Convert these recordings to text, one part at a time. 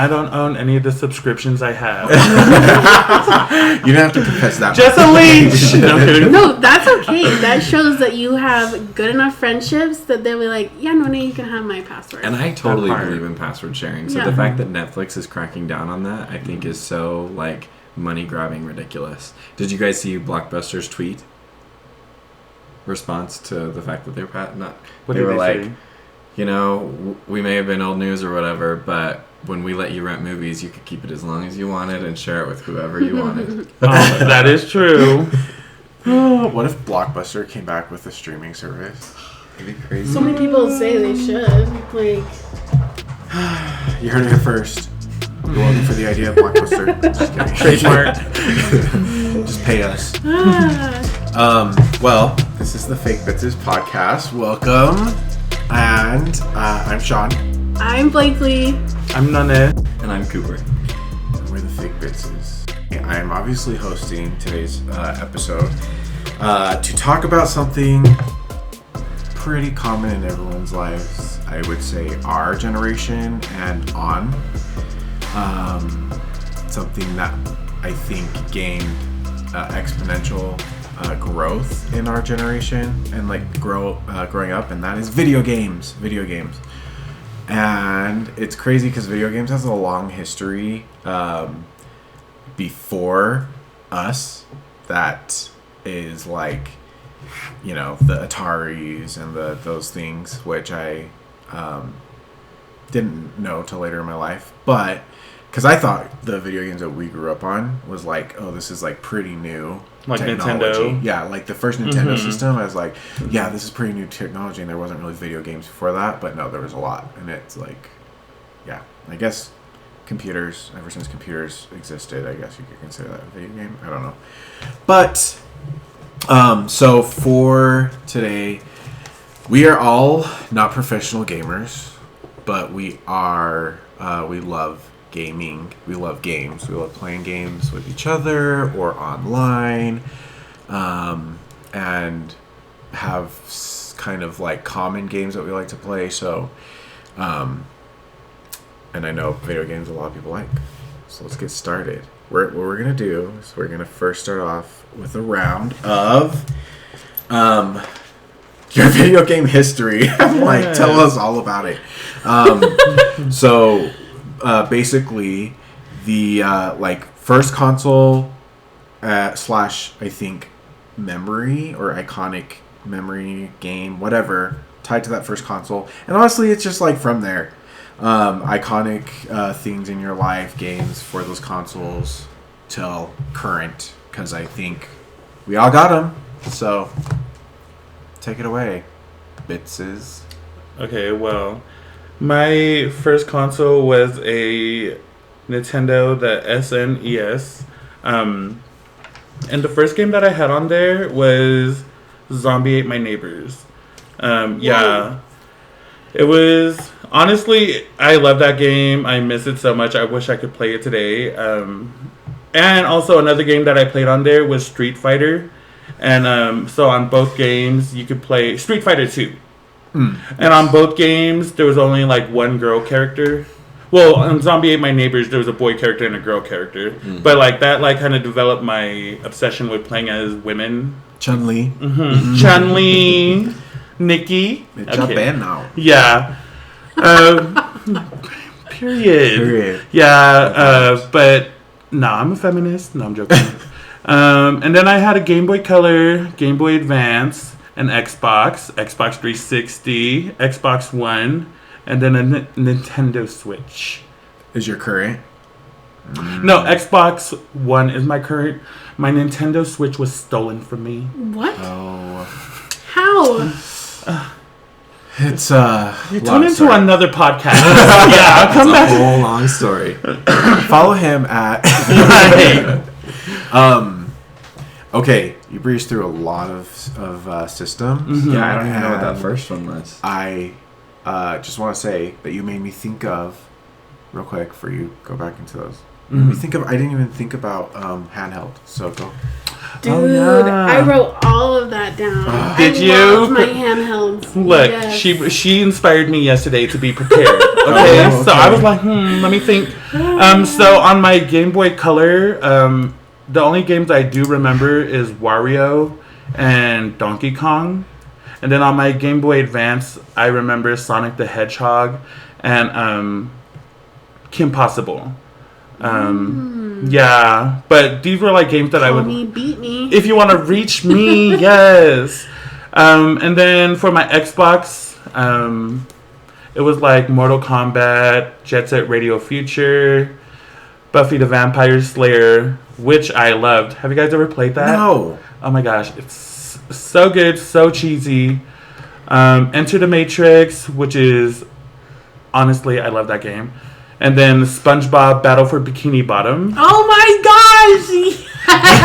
I don't own any of the subscriptions I have. You don't have to confess that. Just a leech. No, that's okay. That shows that you have good enough friendships that they'll be like, yeah, no, you can have my password. And I totally believe in password sharing. So the fact that Netflix is cracking down on that, I think is so, like, money grabbing ridiculous. Did you guys see Blockbuster's tweet response to the fact that they were like, say? You know, we may have been old news or whatever, but when we let you rent movies, you could keep it as long as you wanted and share it with whoever you wanted. That is true. What if Blockbuster came back with a streaming service? It'd be crazy. So many people say they should. Like, you heard it here first. You're welcome for the idea of Blockbuster. Just kidding. Trademark. Just pay us. Well, this is the Fake Bitzes podcast. Welcome. And I'm Shawn. I'm Blakely. I'm Nane. And I'm Cooper. We're the Fake Bitzes. I'm obviously hosting today's episode to talk about something pretty common in everyone's lives. I would say our generation and on. Something that I think gained exponential growth in our generation and growing up, and that is video games. And it's crazy because video games has a long history before us that is like, you know, the Ataris and those things, which I didn't know till later in my life, but because I thought the video games that we grew up on was like, oh, this is like pretty new like technology. Nintendo. Yeah, like the first Nintendo system, I was like, yeah, this is pretty new technology, and there wasn't really video games before that, but no, there was a lot, and it's like, yeah, I guess computers, ever since computers existed, I guess you could consider that a video game. I don't know. But, so for today, we are all not professional gamers, but we are, we love gaming. We love games. We love playing games with each other or online, and have kind of like common games that we like to play. So, and I know video games a lot of people like. So let's get started. What we're gonna do is we're gonna first start off with a round of your video game history. Like, tell us all about it. So basically the like first console slash I think memory or iconic memory game, whatever, tied to that first console. And honestly, it's just like from there, iconic things in your life, games for those consoles till current, because I think we all got them. So take it away, Bitzes. Okay, well, my first console was a Nintendo, the SNES. And the first game that I had on there was Zombie Ate My Neighbors. Yeah. It was, honestly, I love that game. I miss it so much. I wish I could play it today. And also another game that I played on there was Street Fighter. And so on both games, you could play Street Fighter 2. And on both games, there was only like one girl character. Well, on Zombie Ate My Neighbors, there was a boy character and a girl character. But like that, like kind of developed my obsession with playing as women. Chun-Li. Chun-Li, Nikki. It's a band now. Yeah. Period. Yeah. But no, I'm a feminist. No, I'm joking. And then I had a Game Boy Color, Game Boy Advance, an Xbox 360, Xbox One, and then a Nintendo Switch. Is your current? No, Xbox One is my current. My Nintendo Switch was stolen from me. What? Oh. How? It's You tune into another podcast. Yeah, I'll come back. It's a whole long story. Follow him at. Okay, you breezed through a lot of systems. Yeah, I don't even know what that first one was. I just want to say that you made me think of, real quick for you, go back into those. Made me think of, I didn't even think about handheld, so go. Dude, I wrote all of that down. Did you? I loved my handhelds. Look, yes. she inspired me yesterday to be prepared. Okay, Oh, so okay. I was like, let me think. So on my Game Boy Color, the only games I do remember is Wario and Donkey Kong. And then on my Game Boy Advance, I remember Sonic the Hedgehog and Kim Possible. Yeah, but these were like games that I would. Beat me. If you want to reach me, yes. And then for my Xbox, it was like Mortal Kombat, Jet Set Radio Future, Buffy the Vampire Slayer, which I loved. Have you guys ever played that? No. Oh my gosh, it's so good, so cheesy. Enter the Matrix, which is honestly, I love that game. And then SpongeBob Battle for Bikini Bottom. Oh my gosh! You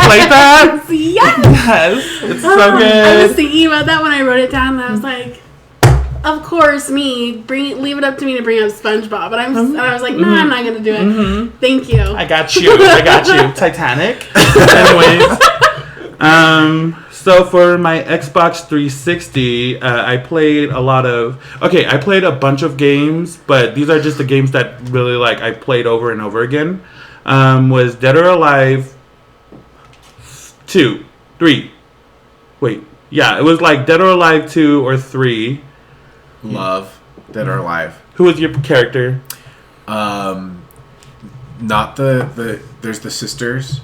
played that? Yes! Yes, it's so I was good. thinking about that when I wrote it down, and I was like, of course, leave it up to me to bring up SpongeBob. But and I was like, nah, I'm not gonna do it. Thank you. I got you. Titanic. Anyways, so for my Xbox 360, I played I played a bunch of games, but these are just the games that really like I played over and over again. Was Dead or Alive 2, 3. Wait, yeah, it was like Dead or Alive 2 or 3. Love Dead or Alive. Who was your character? Not the there's the sisters.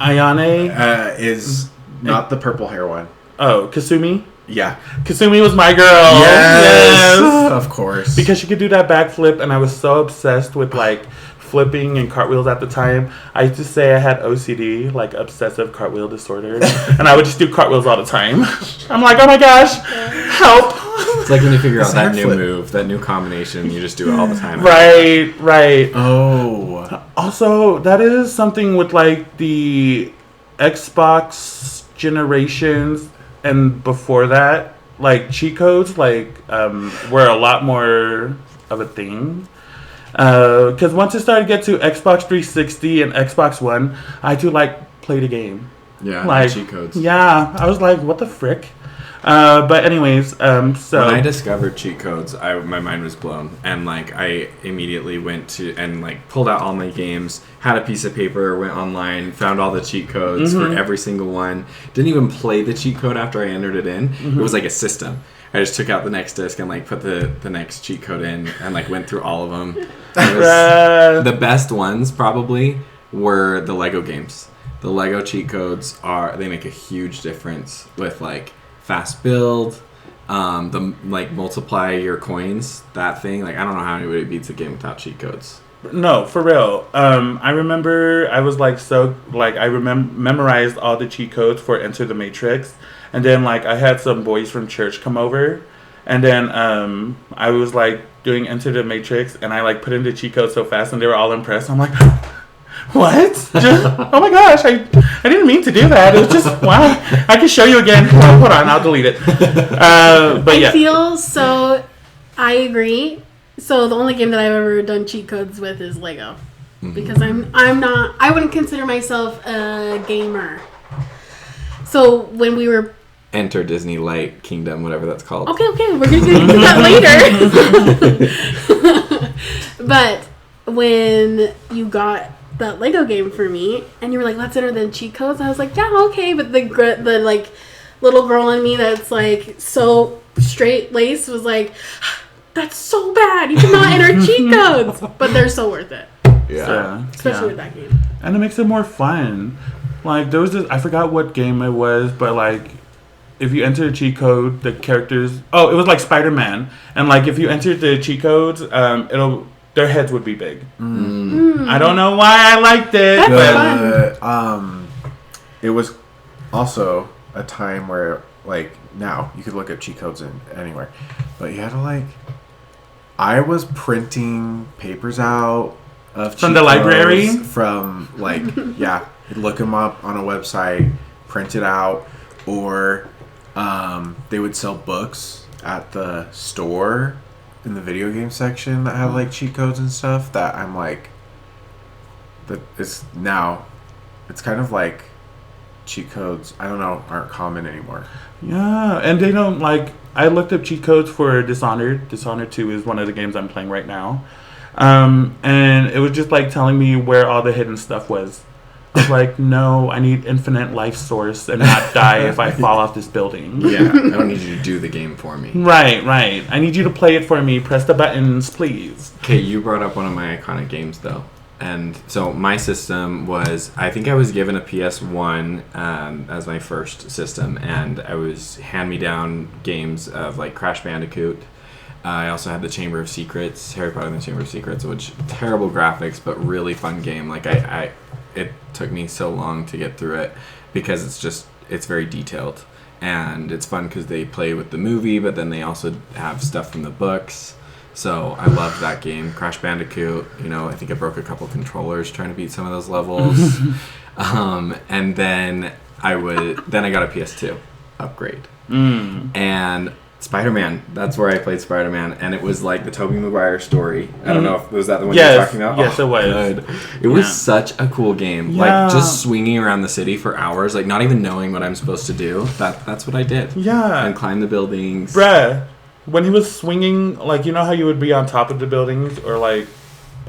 Ayane? Is not the purple hair one. Oh, Kasumi? Yeah. Kasumi was my girl. Yes. Of course. Because she could do that backflip, and I was so obsessed with like flipping and cartwheels at the time. I used to say I had OCD, like obsessive cartwheel disorder, and I would just do cartwheels all the time. I'm like, oh my gosh, help. It's like when you figure out It's that hair new flip. move, that new combination, you just do it all the time. Right. Oh. Also, that is something with like the Xbox generations and before that, like cheat codes were a lot more of a thing. Because once it started to get to Xbox 360 and Xbox One, I do like play the game. Yeah, Like cheat codes. Yeah, I was like, what the frick? But anyways, so when I discovered cheat codes, my mind was blown, and like I immediately went to and like pulled out all my games, had a piece of paper, went online, found all the cheat codes for every single one. Didn't even play the cheat code after I entered it in. It was like a system. I just took out the next disc and like put the next cheat code in and like went through all of them. The best ones probably were the Lego games. The Lego cheat codes they make a huge difference with like fast build, the like multiply your coins, that thing. Like I don't know how anybody beats a game without cheat codes. No, for real. I remember I was like memorized all the cheat codes for Enter the Matrix, and then like I had some boys from church come over, and then I was like doing Enter the Matrix, and I like put in the cheat code so fast, and they were all impressed. I'm like, what? Oh my gosh, I didn't mean to do that. It was just wow. I can show you again. Oh, hold on, I'll delete it. But yeah. I agree. So the only game that I've ever done cheat codes with is Lego, because I wouldn't consider myself a gamer. So when we were Enter Disney Light Kingdom, whatever that's called. okay, we're gonna get into that later. But when you got that Lego game for me, and you were like, let's enter the cheat codes, I was like, yeah, okay. But the like little girl in me that's like so straight laced was like, that's so bad. You cannot enter cheat codes, but they're so worth it. Yeah. Especially with that game. And it makes it more fun. Like there was this, I forgot what game it was, but like if you enter the cheat code, the characters. Oh, it was like Spider-Man, and like if you entered the cheat codes, their heads would be big. I don't know why I liked it. That's fun. It was also a time where like now you could look at cheat codes anywhere, but you had to like. I was printing papers out of From the library? From like yeah, you'd look them up on a website, print it out, or they would sell books at the store in the video game section that have like cheat codes and stuff. That I'm like, that it's kind of like cheat codes, I don't know, aren't common anymore. Yeah, and they don't like. I looked up cheat codes for Dishonored. Dishonored 2 is one of the games I'm playing right now. And it was just like telling me where all the hidden stuff was. I was like, no, I need infinite life source and not die if I fall off this building. Yeah, I don't need you to do the game for me. Right. I need you to play it for me. Press the buttons, please. Okay, you brought up one of my iconic games, though. And so my system was, I think I was given a PS1 as my first system, and I was hand-me-down games of like Crash Bandicoot. I also had the Chamber of Secrets, Harry Potter and the Chamber of Secrets, which terrible graphics, but really fun game. Like it took me so long to get through it because it's very detailed. And it's fun because they play with the movie, but then they also have stuff from the books. So I loved that game. Crash Bandicoot, I think I broke a couple controllers trying to beat some of those levels. And then I got a PS2 upgrade. And Spider-Man, that's where I played Spider-Man, and it was like the Tobey Maguire story. I don't know if was that the one you were talking about? Yes, it was. Good. It was such a cool game. Yeah. Like just swinging around the city for hours, like not even knowing what I'm supposed to do. That's what I did. Yeah. And climb the buildings. Bruh, when he was swinging, like, you know how you would be on top of the buildings or like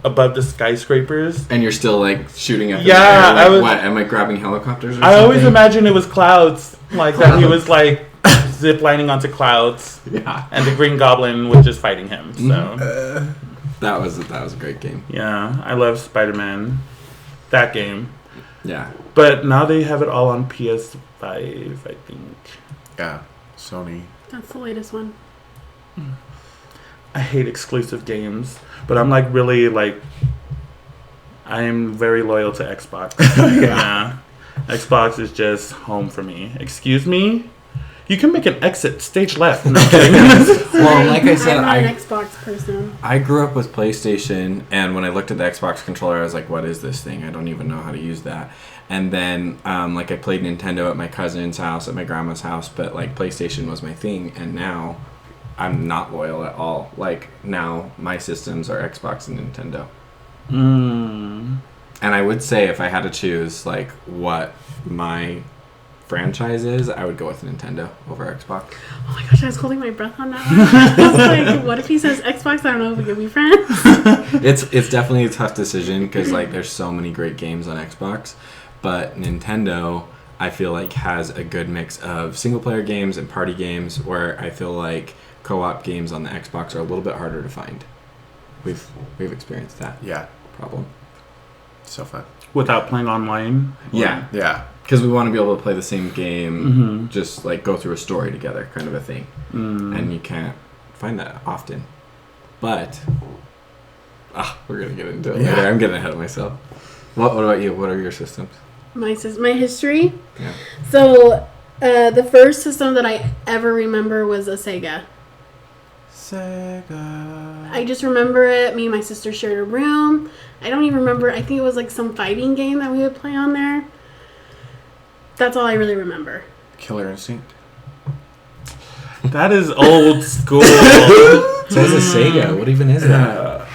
above the skyscrapers? And you're still like shooting at the Yeah, air. Like, what? Am I grabbing helicopters or something? I always imagined it was clouds, like that he was like zip lining onto clouds. Yeah. And the Green Goblin was just fighting him. So that was a great game. yeah, I love Spider-Man. That game. Yeah. But now they have it all on PS5, I think. Yeah, Sony. That's the latest one. I hate exclusive games, but I'm like really like I'm very loyal to Xbox. Yeah. Xbox is just home for me. Excuse me? You can make an exit stage left. No, I'm kidding. Well, like I said, I'm not an Xbox person. I grew up with PlayStation, and when I looked at the Xbox controller, I was like, what is this thing? I don't even know how to use that. And then, I played Nintendo at my cousin's house, at my grandma's house, but, like, PlayStation was my thing, and now I'm not loyal at all. Like, now my systems are Xbox and Nintendo. And I would say if I had to choose, like, what my franchise is, I would go with Nintendo over Xbox. Oh my gosh, I was holding my breath on that one. I was like, what if he says Xbox? I don't know if we can be friends. It's definitely a tough decision because like there's so many great games on Xbox, but Nintendo I feel like has a good mix of single player games and party games where I feel like co-op games on the Xbox are a little bit harder to find. We've experienced that problem. So fun. Without playing online? Yeah. Yeah. Because we want to be able to play the same game, just like go through a story together, kind of a thing. And you can't find that often. But we're gonna get into it later. I'm getting ahead of myself. What about you? What are your systems? My history? Yeah. So, the first system that I ever remember was a Sega. I just remember it. Me and my sister shared a room. I don't even remember. I think it was like some fighting game that we would play on there. That's all I really remember. Killer Instinct. That is old school. So it's a Sega. What even is that?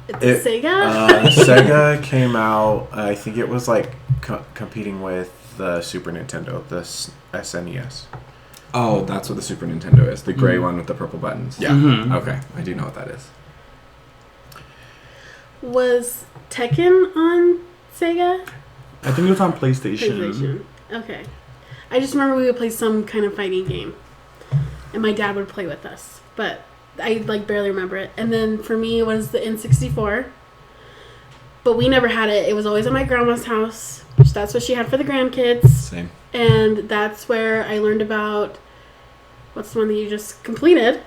It's a Sega? Sega came out, I think it was like competing with the Super Nintendo, the SNES. Oh, that's what the Super Nintendo is. The gray one with the purple buttons. Yeah. Okay, I do know what that is. Was Tekken on Sega? I think it was on PlayStation. Okay. I just remember we would play some kind of fighting game. And my dad would play with us. But I like barely remember it. And then for me it was the N64. But we never had it. It was always at my grandma's house. That's what she had for the grandkids. Same. And that's where I learned about what's the one that you just completed?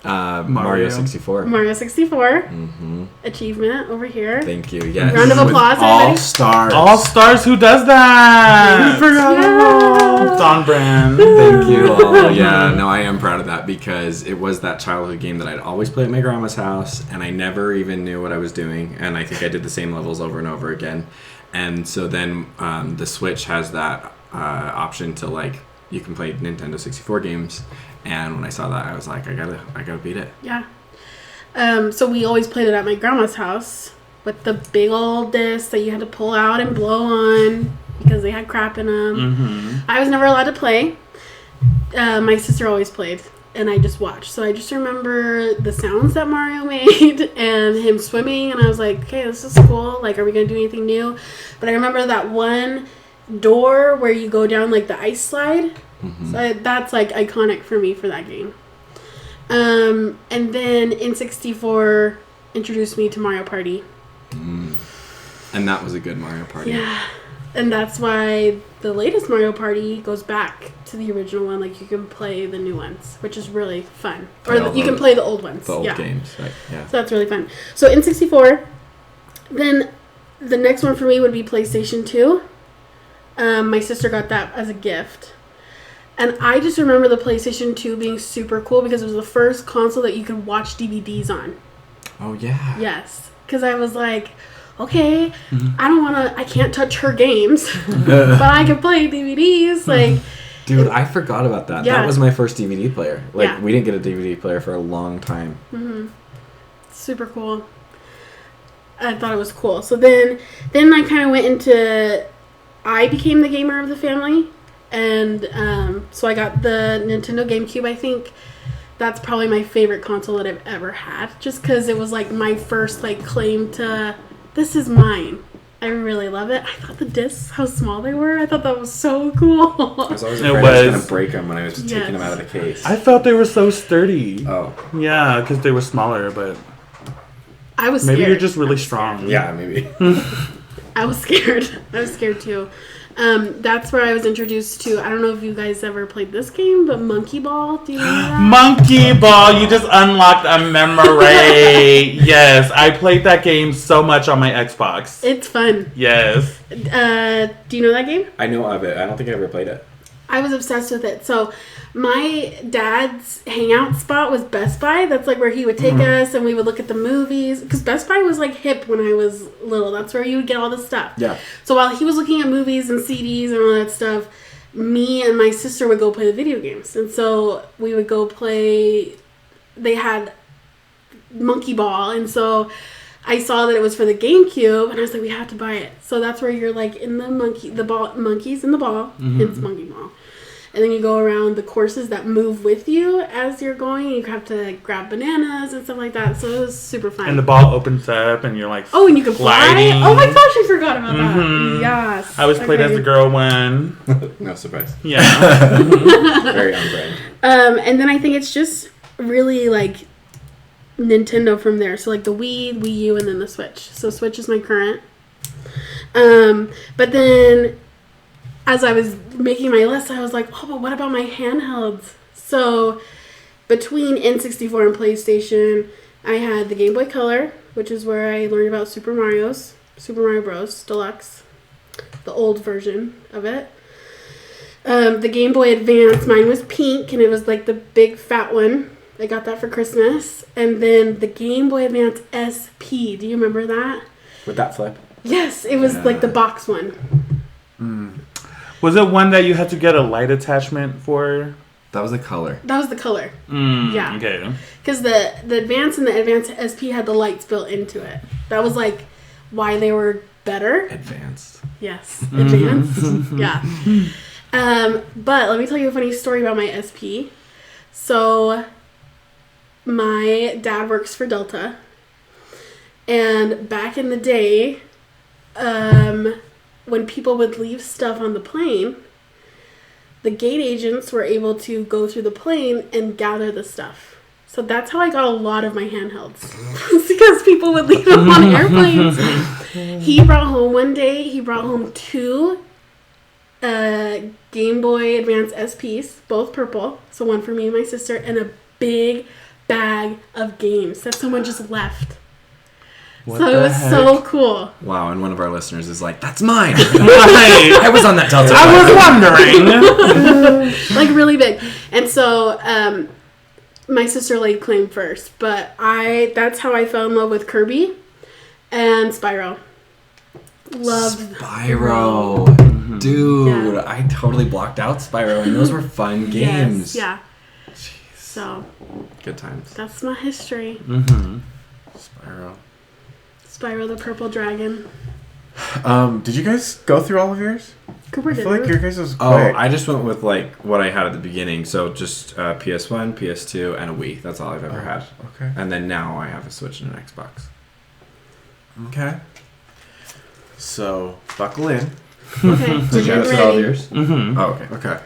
Mario 64. Mario 64. Mm-hmm. Achievement over here. Thank you. Yes. Round of applause, everybody. All Stars. All Stars, who does that? Yeah. Don Brand. Thank you all. Yeah, no, I am proud of that because it was that childhood game that I'd always play at my grandma's house and I never even knew what I was doing. And I think I did the same levels over and over again. And so then the Switch has that option to like, you can play Nintendo 64 games. And when I saw that, I was like, I gotta beat it. Yeah. So we always played it at my grandma's house with the big old disc that you had to pull out and blow on. You because they had crap in them. Mm-hmm. I was never allowed to play. My sister always played, and I just watched. So I just remember the sounds that Mario made and him swimming, and I was like, okay, this is cool. Like, are we going to do anything new? But I remember that one door where you go down, like, the ice slide. Mm-hmm. So that's, like, iconic for me for that game. And then N64 introduced me to Mario Party. And that was a good Mario Party. Yeah. And that's why the latest Mario Party goes back to the original one. Like, you can play the new ones, which is really fun. Or you can play the old ones. The old games, right? Yeah. So that's really fun. So N64. Then the next one for me would be PlayStation 2. My sister got that as a gift. And I just remember the PlayStation 2 being super cool because it was the first console that you could watch DVDs on. Oh, yeah. Yes. Because I was like, okay, I can't touch her games, but I can play DVDs. Like, dude, I forgot about that. Yeah. That was my first DVD player. Like, Yeah. we didn't get a DVD player for a long time. Mm-hmm. Super cool. I thought it was cool. So then I kind of went into, I became the gamer of the family. And so I got the Nintendo GameCube. I think that's probably my favorite console that I've ever had. Just because it was like my first like claim to, this is mine. I really love it. I thought the discs, how small they were, I thought that was so cool. I was always afraid I was going to break them when I was taking them out of the case. I felt they were so sturdy. Oh. Yeah, because they were smaller, but I was scared. maybe you're just really strong. Yeah, maybe. I was scared. I was scared too. That's where I was introduced to, I don't know if you guys ever played this game, but Monkey Ball. Do you know that? Monkey Ball, you just unlocked a memory. Yes, I played that game so much on my Xbox. It's fun. Yes. Do you know that game? I know of it. I don't think I ever played it. I was obsessed with it. So my dad's hangout spot was Best Buy. That's like where he would take us and we would look at the movies. Because Best Buy was like hip when I was little. That's where you would get all this stuff. Yeah. So while he was looking at movies and CDs and all that stuff, me and my sister would go play the video games. And so we would go play, they had Monkey Ball. And so I saw that it was for the GameCube, and I was like, we have to buy it. So that's where you're like in the monkeys in the ball, hence Monkey Ball. And then you go around the courses that move with you as you're going. You have to grab bananas and stuff like that. So it was super fun. And the ball opens up, and you're like, and you can gliding. fly. Oh my gosh, I forgot about that. Yes. I was played as the girl one. No surprise. Yeah. Very on brand. And then I think it's just really like Nintendo from there. So like the Wii, Wii U, and then the Switch. So Switch is my current. But then as I was making my list, I was like, oh, but what about my handhelds? So between N64 and PlayStation, I had the Game Boy Color, which is where I learned about Super Mario Bros. Deluxe, the old version of it. The Game Boy Advance, mine was pink, and it was like the big fat one. I got that for Christmas. And then the Game Boy Advance SP. Do you remember that? With that flip? Yes, it was like the box one. Was it one that you had to get a light attachment for? That was the color. That was the color. Yeah. Okay. Because the Advance and the Advance SP had the lights built into it. That was like why they were better. Advanced. Yes. Advanced. Yeah. But let me tell you a funny story about my SP. So my dad works for Delta. And back in the day, when people would leave stuff on the plane, the gate agents were able to go through the plane and gather the stuff. So that's how I got a lot of my handhelds. It's because people would leave them on airplanes. He brought home 2 Game Boy Advance SPs, both purple. So one for me and my sister, and a big bag of games that someone just left. What so it was so cool. Wow, and one of our listeners is like, that's mine. Right. I was on that Delta. I was wondering. Like really big. And so my sister laid claim first, but that's how I fell in love with Kirby and Spyro. Loved Spyro. Dude, yeah. I totally blocked out Spyro, and those were fun games. Yes, yeah. Jeez. So good times. That's my history. Spyro the Purple Dragon. Did you guys go through all of yours? Cooper I did feel like it. your guys was quick. Oh, I just went with like what I had at the beginning. So just PS1, PS2, and a Wii. That's all I've ever had. Okay. And then now I have a Switch and an Xbox. Okay. So, buckle in. Okay, So you're that's all ready. yours. Mm-hmm. Oh, okay.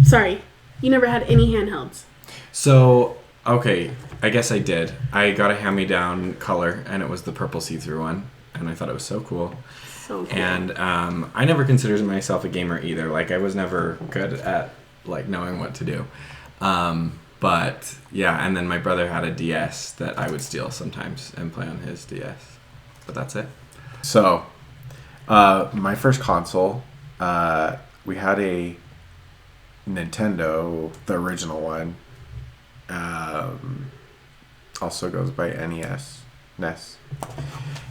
Sorry, you never had any handhelds. So okay, I guess I did. I got a hand-me-down color, and it was the purple see-through one, and I thought it was so cool. So cool. And I never considered myself a gamer either. Like I was never good at like knowing what to do. But yeah, and then my brother had a DS that I would steal sometimes and play on his DS. But that's it. So, my first console, we had a Nintendo, the original one. Also goes by NES.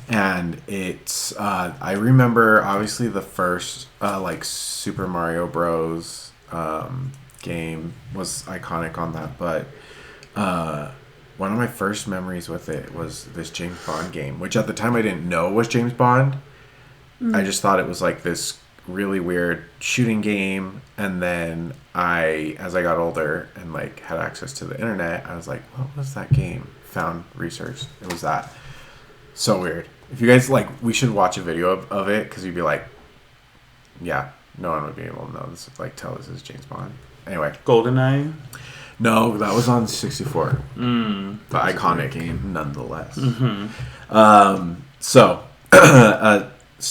And it's, I remember obviously the first, like Super Mario Bros. Game was iconic on that, but one of my first memories with it was this James Bond game, which at the time I didn't know was James Bond. I just thought it was like this really weird shooting game, and then as I got older and like had access to the internet, I was like, what was that game? Found, researched, it was that. So weird. If you guys like, we should watch a video of it, because you'd be like, yeah, no one would be able to know this, like tell this is James Bond. Anyway, GoldenEye. no, that was on 64. Mm. The iconic game, nonetheless. Mm-hmm. So,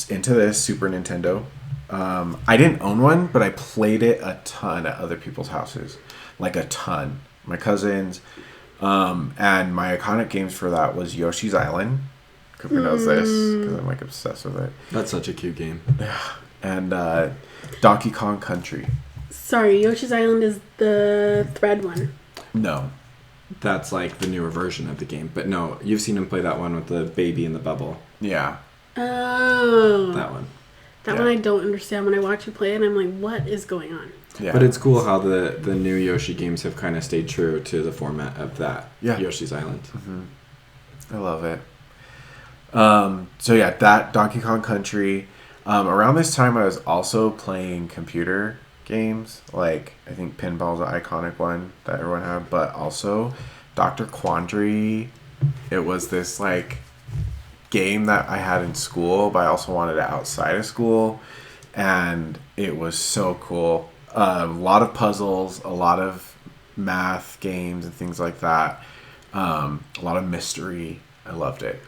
into this Super Nintendo. I didn't own one, but I played it a ton at other people's houses. Like a ton. My cousins. And my iconic games for that was Yoshi's Island. Cooper knows this, because I'm like obsessed with it. That's such a cute game. And Donkey Kong Country. Sorry, Yoshi's Island is the thread one. No. That's like the newer version of the game. But no, you've seen him play that one with the baby in the bubble. Yeah. Oh. That one. That one I don't understand. When I watch you play it, I'm like, what is going on? Yeah. But it's cool how the new Yoshi games have kind of stayed true to the format of that Yoshi's Island. Mm-hmm. I love it. So yeah, that Donkey Kong Country. Around this time, I was also playing computer games. Like, I think Pinball's an iconic one that everyone had, but also Dr. Quandary. It was this like game that I had in school, but I also wanted it outside of school, and it was so cool. A lot of puzzles, a lot of math games and things like that. A lot of mystery. I loved it.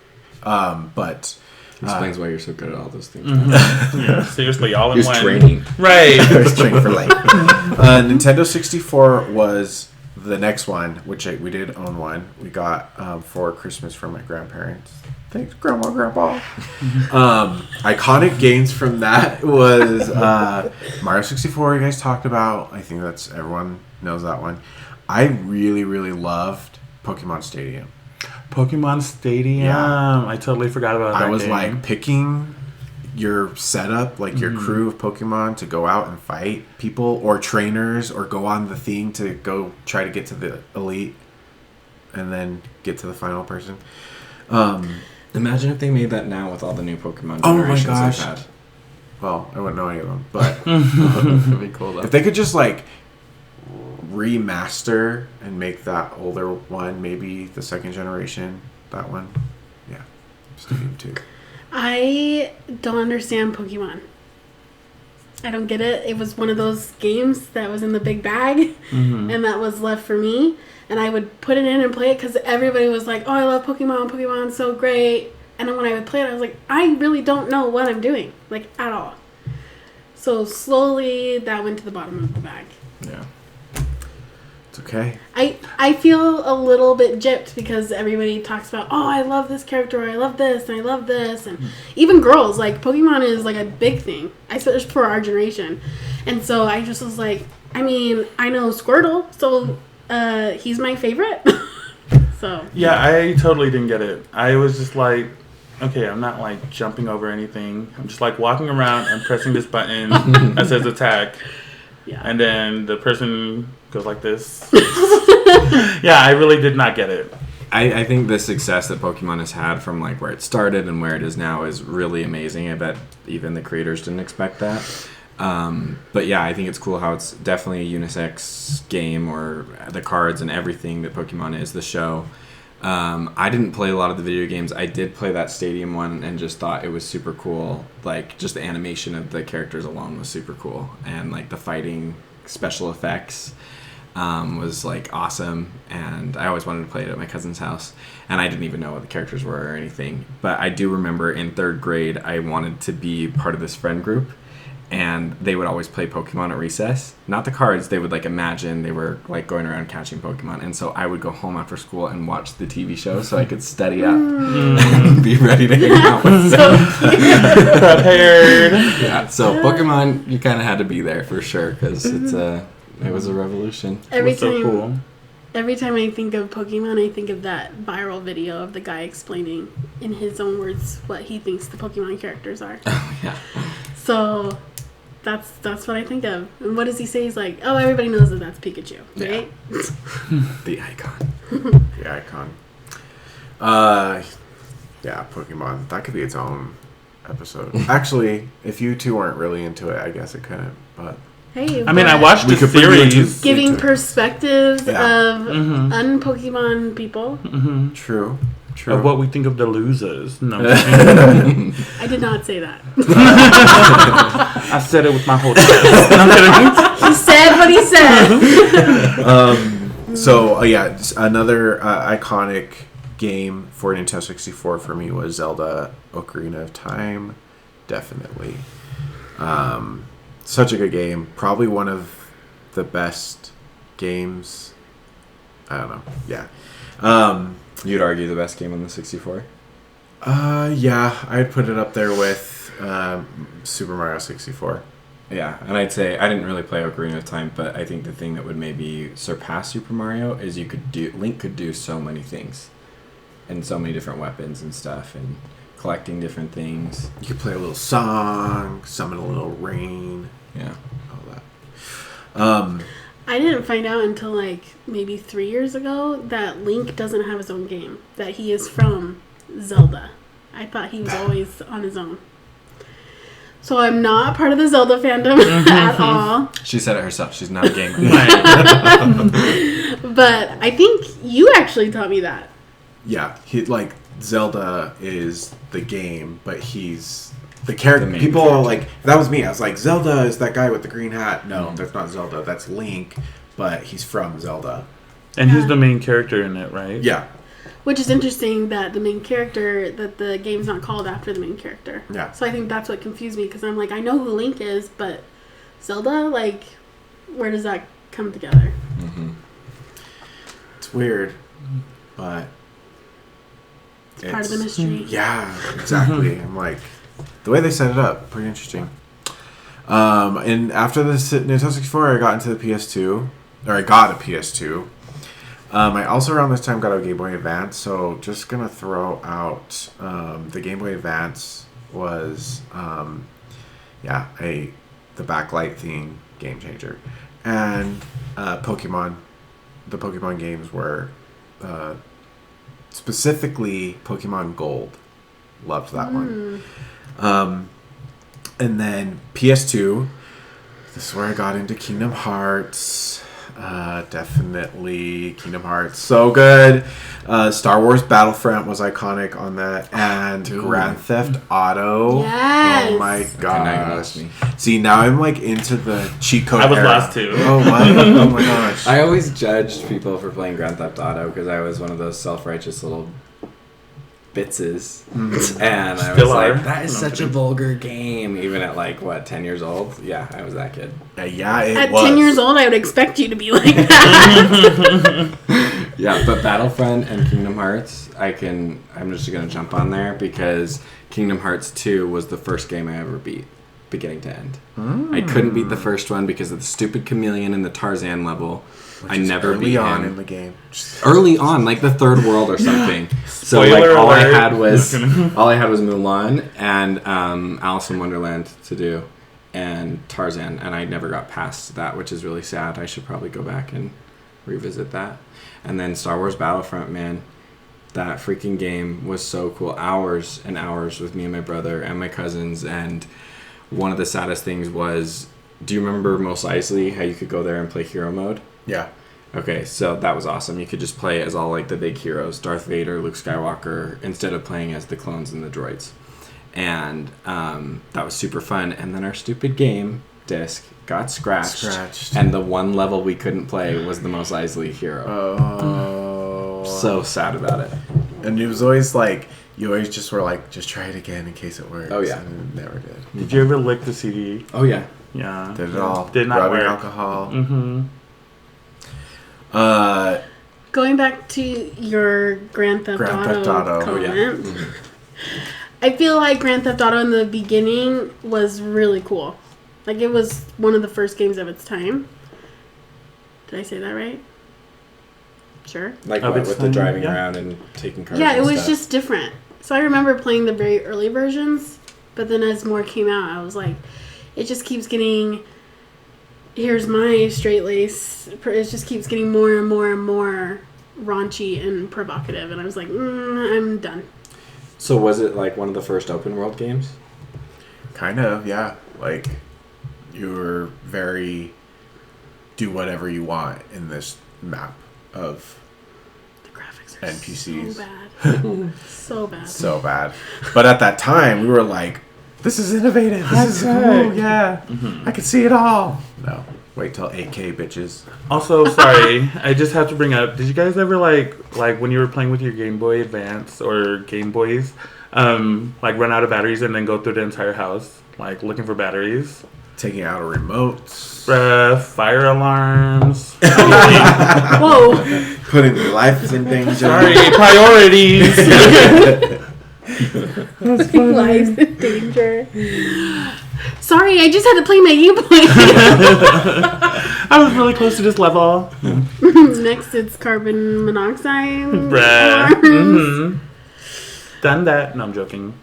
But Explains why you're so good at all those things. Mm-hmm. Yeah, seriously, all in He's one. training. Right. I was training for life. Nintendo 64 was the next one, which we did own one. We got for Christmas from my grandparents. Thanks, Grandma, Grandpa. Iconic games from that was Mario 64. You guys talked about. I think that's everyone knows that one. I really, really loved Pokemon Stadium. Pokemon Stadium. Yeah. I totally forgot about that. I was game. like picking your setup, like your crew of Pokemon to go out and fight people or trainers or go on the thing to go try to get to the elite and then get to the final person. Imagine if they made that now with all the new Pokemon Oh my generations gosh. they've had. Well, I wouldn't know any of them, but That'd be cool though. if they could just like remaster and make that older one, maybe the second generation, that one, yeah, Stadium 2. I don't understand Pokemon. I don't get it. It was one of those games that was in the big bag, and that was left for me. And I would put it in and play it because everybody was like, oh, I love Pokemon. Pokemon's so great. And then when I would play it, I was like, I really don't know what I'm doing, like, at all. So slowly, that went to the bottom of the bag. Yeah. It's okay. I feel a little bit gypped because everybody talks about, oh, I love this character, or I love this, and I love this. And even girls, like, Pokemon is, like, a big thing, especially for our generation. And so I just was like, I mean, I know Squirtle, so he's my favorite. So Yeah, I totally didn't get it. I was just like, okay, I'm not like jumping over anything. I'm just like walking around and pressing this button that says attack. yeah. And then the person goes like this. Yeah, I really did not get it. I think the success that Pokemon has had from like where it started and where it is now is really amazing. I bet even the creators didn't expect that. But yeah, I think it's cool how it's definitely a unisex game, or the cards and everything that Pokemon is, the show. I didn't play a lot of the video games. I did play that Stadium one and just thought it was super cool. Like, just the animation of the characters alone was super cool. And, like, the fighting special effects was, like, awesome. And I always wanted to play it at my cousin's house. And I didn't even know what the characters were or anything. But I do remember in 3rd grade, I wanted to be part of this friend group. And they would always play Pokemon at recess. Not the cards. They would, like, imagine they were, like, going around catching Pokemon. And so I would go home after school and watch the TV show so I could study up and be ready to hang out with them. Prepared. Yeah, so Pokemon, you kind of had to be there for sure, because it was a revolution. Every so time, cool. every time I think of Pokemon, I think of that viral video of the guy explaining in his own words what he thinks the Pokemon characters are. Oh, yeah. So that's what I think of. And what does he say? He's like, oh, everybody knows that that's Pikachu, right? The icon. The icon. Yeah, Pokemon. That could be its own episode. Actually, if you two aren't really into it, I guess it couldn't. But Hey, I mean, I watched the could bring you series. giving perspectives of Mm-hmm. un-Pokemon people. Mm-hmm. True. Of what we think of the losers. No, I did not say that. I said it with my whole chest. No, I'm kidding. He said what he said. So, yeah, another iconic game for Nintendo 64 for me was Zelda Ocarina of Time. Definitely. Such a good game. Probably one of the best games. I don't know. Yeah. You'd argue the best game on the 64? Yeah, I'd put it up there with Super Mario 64. Yeah, and I'd say I didn't really play Ocarina of Time, but I think the thing that would maybe surpass Super Mario is Link could do so many things, and so many different weapons and stuff, and collecting different things. You could play a little song, summon a little rain, Yeah. all that. I didn't find out until like maybe 3 years ago that Link doesn't have his own game. That he is from Zelda. I thought he was always on his own. So I'm not part of the Zelda fandom at all. She said it herself. She's not a gamer. But I think you actually taught me that. Yeah, Zelda is the game, but he's the character. main People character. are like, that was me. I was like, Zelda is that guy with the green hat. No, that's not Zelda. That's Link, but he's from Zelda. And he's the main character in it, right? Yeah. Which is interesting that the main character, that the game's not called after the main character. Yeah. So I think that's what confused me, because I'm like, I know who Link is, but Zelda, like, where does that come together? Mm-hmm. It's weird, but It's part of the mystery. Yeah, exactly. I'm like, the way they set it up, pretty interesting. And after the Nintendo 64, I got into the PS2, or I got a PS2. I also around this time got a Game Boy Advance, so just gonna throw out the Game Boy Advance was the backlight theme game changer, and Pokemon. The Pokemon games were specifically Pokemon Gold. Loved that one. And then PS2. This is where I got into Kingdom Hearts. Definitely Kingdom Hearts, so good. Star Wars Battlefront was iconic on that, and Grand Theft Auto. Yes. Oh my Okay, now you gosh! lost me. See, now I'm like into the cheat code. I was era. last too. Oh what? Oh my gosh! I always judged people for playing Grand Theft Auto because I was one of those self-righteous little Bitzes. And I was Still are. like, that is No, such a kidding. vulgar game, even at like, 10 years old? Yeah, I was that kid. Yeah, it At was. 10 years old, I would expect you to be like that. Yeah, but Battlefront and Kingdom Hearts, I'm just going to jump on there because Kingdom Hearts 2 was the first game I ever beat, beginning to end. I couldn't beat the first one because of the stupid chameleon in the Tarzan level. I never early beat on him. in the game. Early on, like the third world or something. So Spoiler like all I alert. had was Mulan and Alice in Wonderland to do, and Tarzan, and I never got past that, which is really sad. I should probably go back and revisit that. And then Star Wars Battlefront, man, That freaking game was so cool. Hours and hours with me and my brother and my cousins. And one of the saddest things was, do you remember Mos Eisley, how you could go there and play hero mode? Yeah. Okay, so that was awesome. You could just play as all like the big heroes, Darth Vader, Luke Skywalker, instead of playing as the clones and the droids. And that was super fun. And then our stupid game disc got scratched. And the one level we couldn't play was the Mos Eisley hero. Oh. So sad about it. And it was always like, you always just were like, just try it again in case it works. Oh, yeah. And it never did. Did you ever lick the CD? Oh, yeah. Yeah. Did it all. Did not Rubbing work. alcohol. Mm-hmm. Going back to your Grand Theft Auto comment, Oh, yeah. I feel like Grand Theft Auto in the beginning was really cool. Like, it was one of the first games of its time. Did I say that right? Sure. Like Oh, what, it's with the fun, driving yeah. around and taking cars. Yeah, it and was stuff. just different. So I remember playing the very early versions, but then as more came out, I was like, it just keeps getting, here's my straight lace, it just keeps getting more and more and more raunchy and provocative, and I was like, I'm done. So was it like one of the first open world games? Kind of, yeah. Like, you were very do whatever you want in this map of The graphics are NPCs. so bad. So bad. So bad. But at that time, we were like, this is innovative. This is cool. Yeah. I can see it all. No. Wait till 8K, bitches. Also, sorry, I just have to bring up, did you guys ever, like when you were playing with your Game Boy Advance or Game Boys, like run out of batteries and then go through the entire house, like looking for batteries? Taking out a remotes. Fire alarms. Whoa. Putting their lives in danger. Sorry, priorities. Lives in danger. Sorry, I just had to play my Game Boy. I was really close to this level. Next, it's carbon monoxide. Bruh. alarms. Done that. No, I'm joking.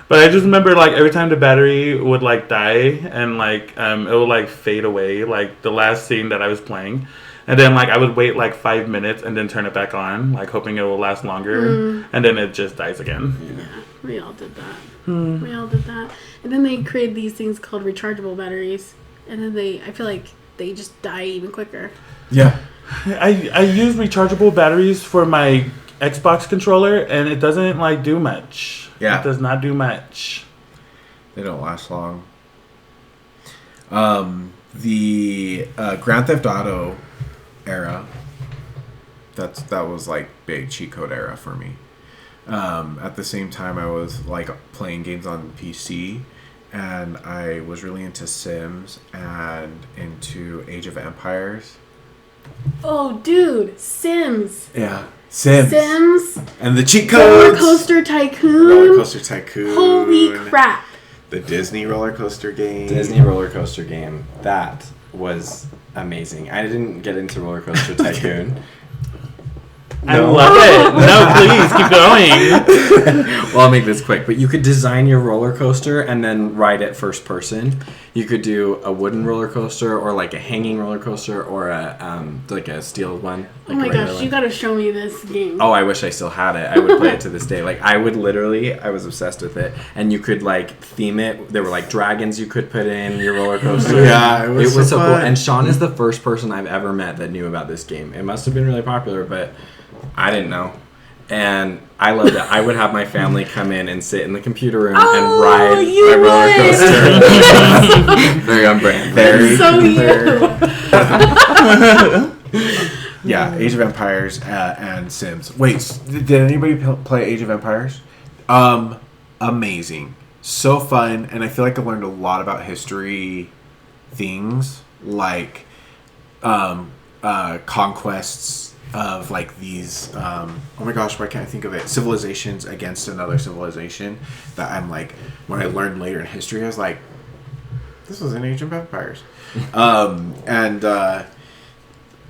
But I just remember, like, every time the battery would, like, die and, like, it would, like, fade away, like, the last scene that I was playing. And then, like, I would wait, like, 5 minutes and then turn it back on, like, hoping it will last longer. And then it just dies again. Yeah, we all did that. We all did that. And then they created these things called rechargeable batteries. And then I feel like they just die even quicker. Yeah. I use rechargeable batteries for my Xbox controller, and it doesn't, like, do much. Yeah. It does not do much. They don't last long. The Grand Theft Auto era, that was like big cheat code era for me. At the same time, I was like playing games on PC, and I was really into Sims and into Age of Empires. Oh, dude. Sims. Yeah, Sims. And the cheat Roller codes. Coaster Tycoon. Roller Coaster Tycoon. Holy crap. The Disney roller coaster game. Disney roller coaster game. That was amazing. I didn't get into Roller Coaster Tycoon. I love it. No, please, keep going. Well, I'll make this quick. But you could design your roller coaster and then ride it first person. You could do a wooden roller coaster or like a hanging roller coaster or like a steel one. Oh Like my a regular gosh, one. you gotta show me this game. Oh, I wish I still had it. I would play it to this day. Like, I would literally, I was obsessed with it. And you could, like, theme it. There were, like, dragons you could put in your roller coaster. Yeah, it was so cool. fun. And Shawn is the first person I've ever met that knew about this game. It must have been really popular, but I didn't know. And I loved it. I would have my family come in and sit in the computer room and ride my roller coaster. Very on brand. Very So Yeah, Age of Empires and Sims. Wait, did anybody play Age of Empires? Amazing. So fun, and I feel like I learned a lot about history things, like conquests of like these, oh my gosh, why can't I think of it? Civilizations against another civilization that I'm like, when I learned later in history, I was like, this was in Age of Empires. And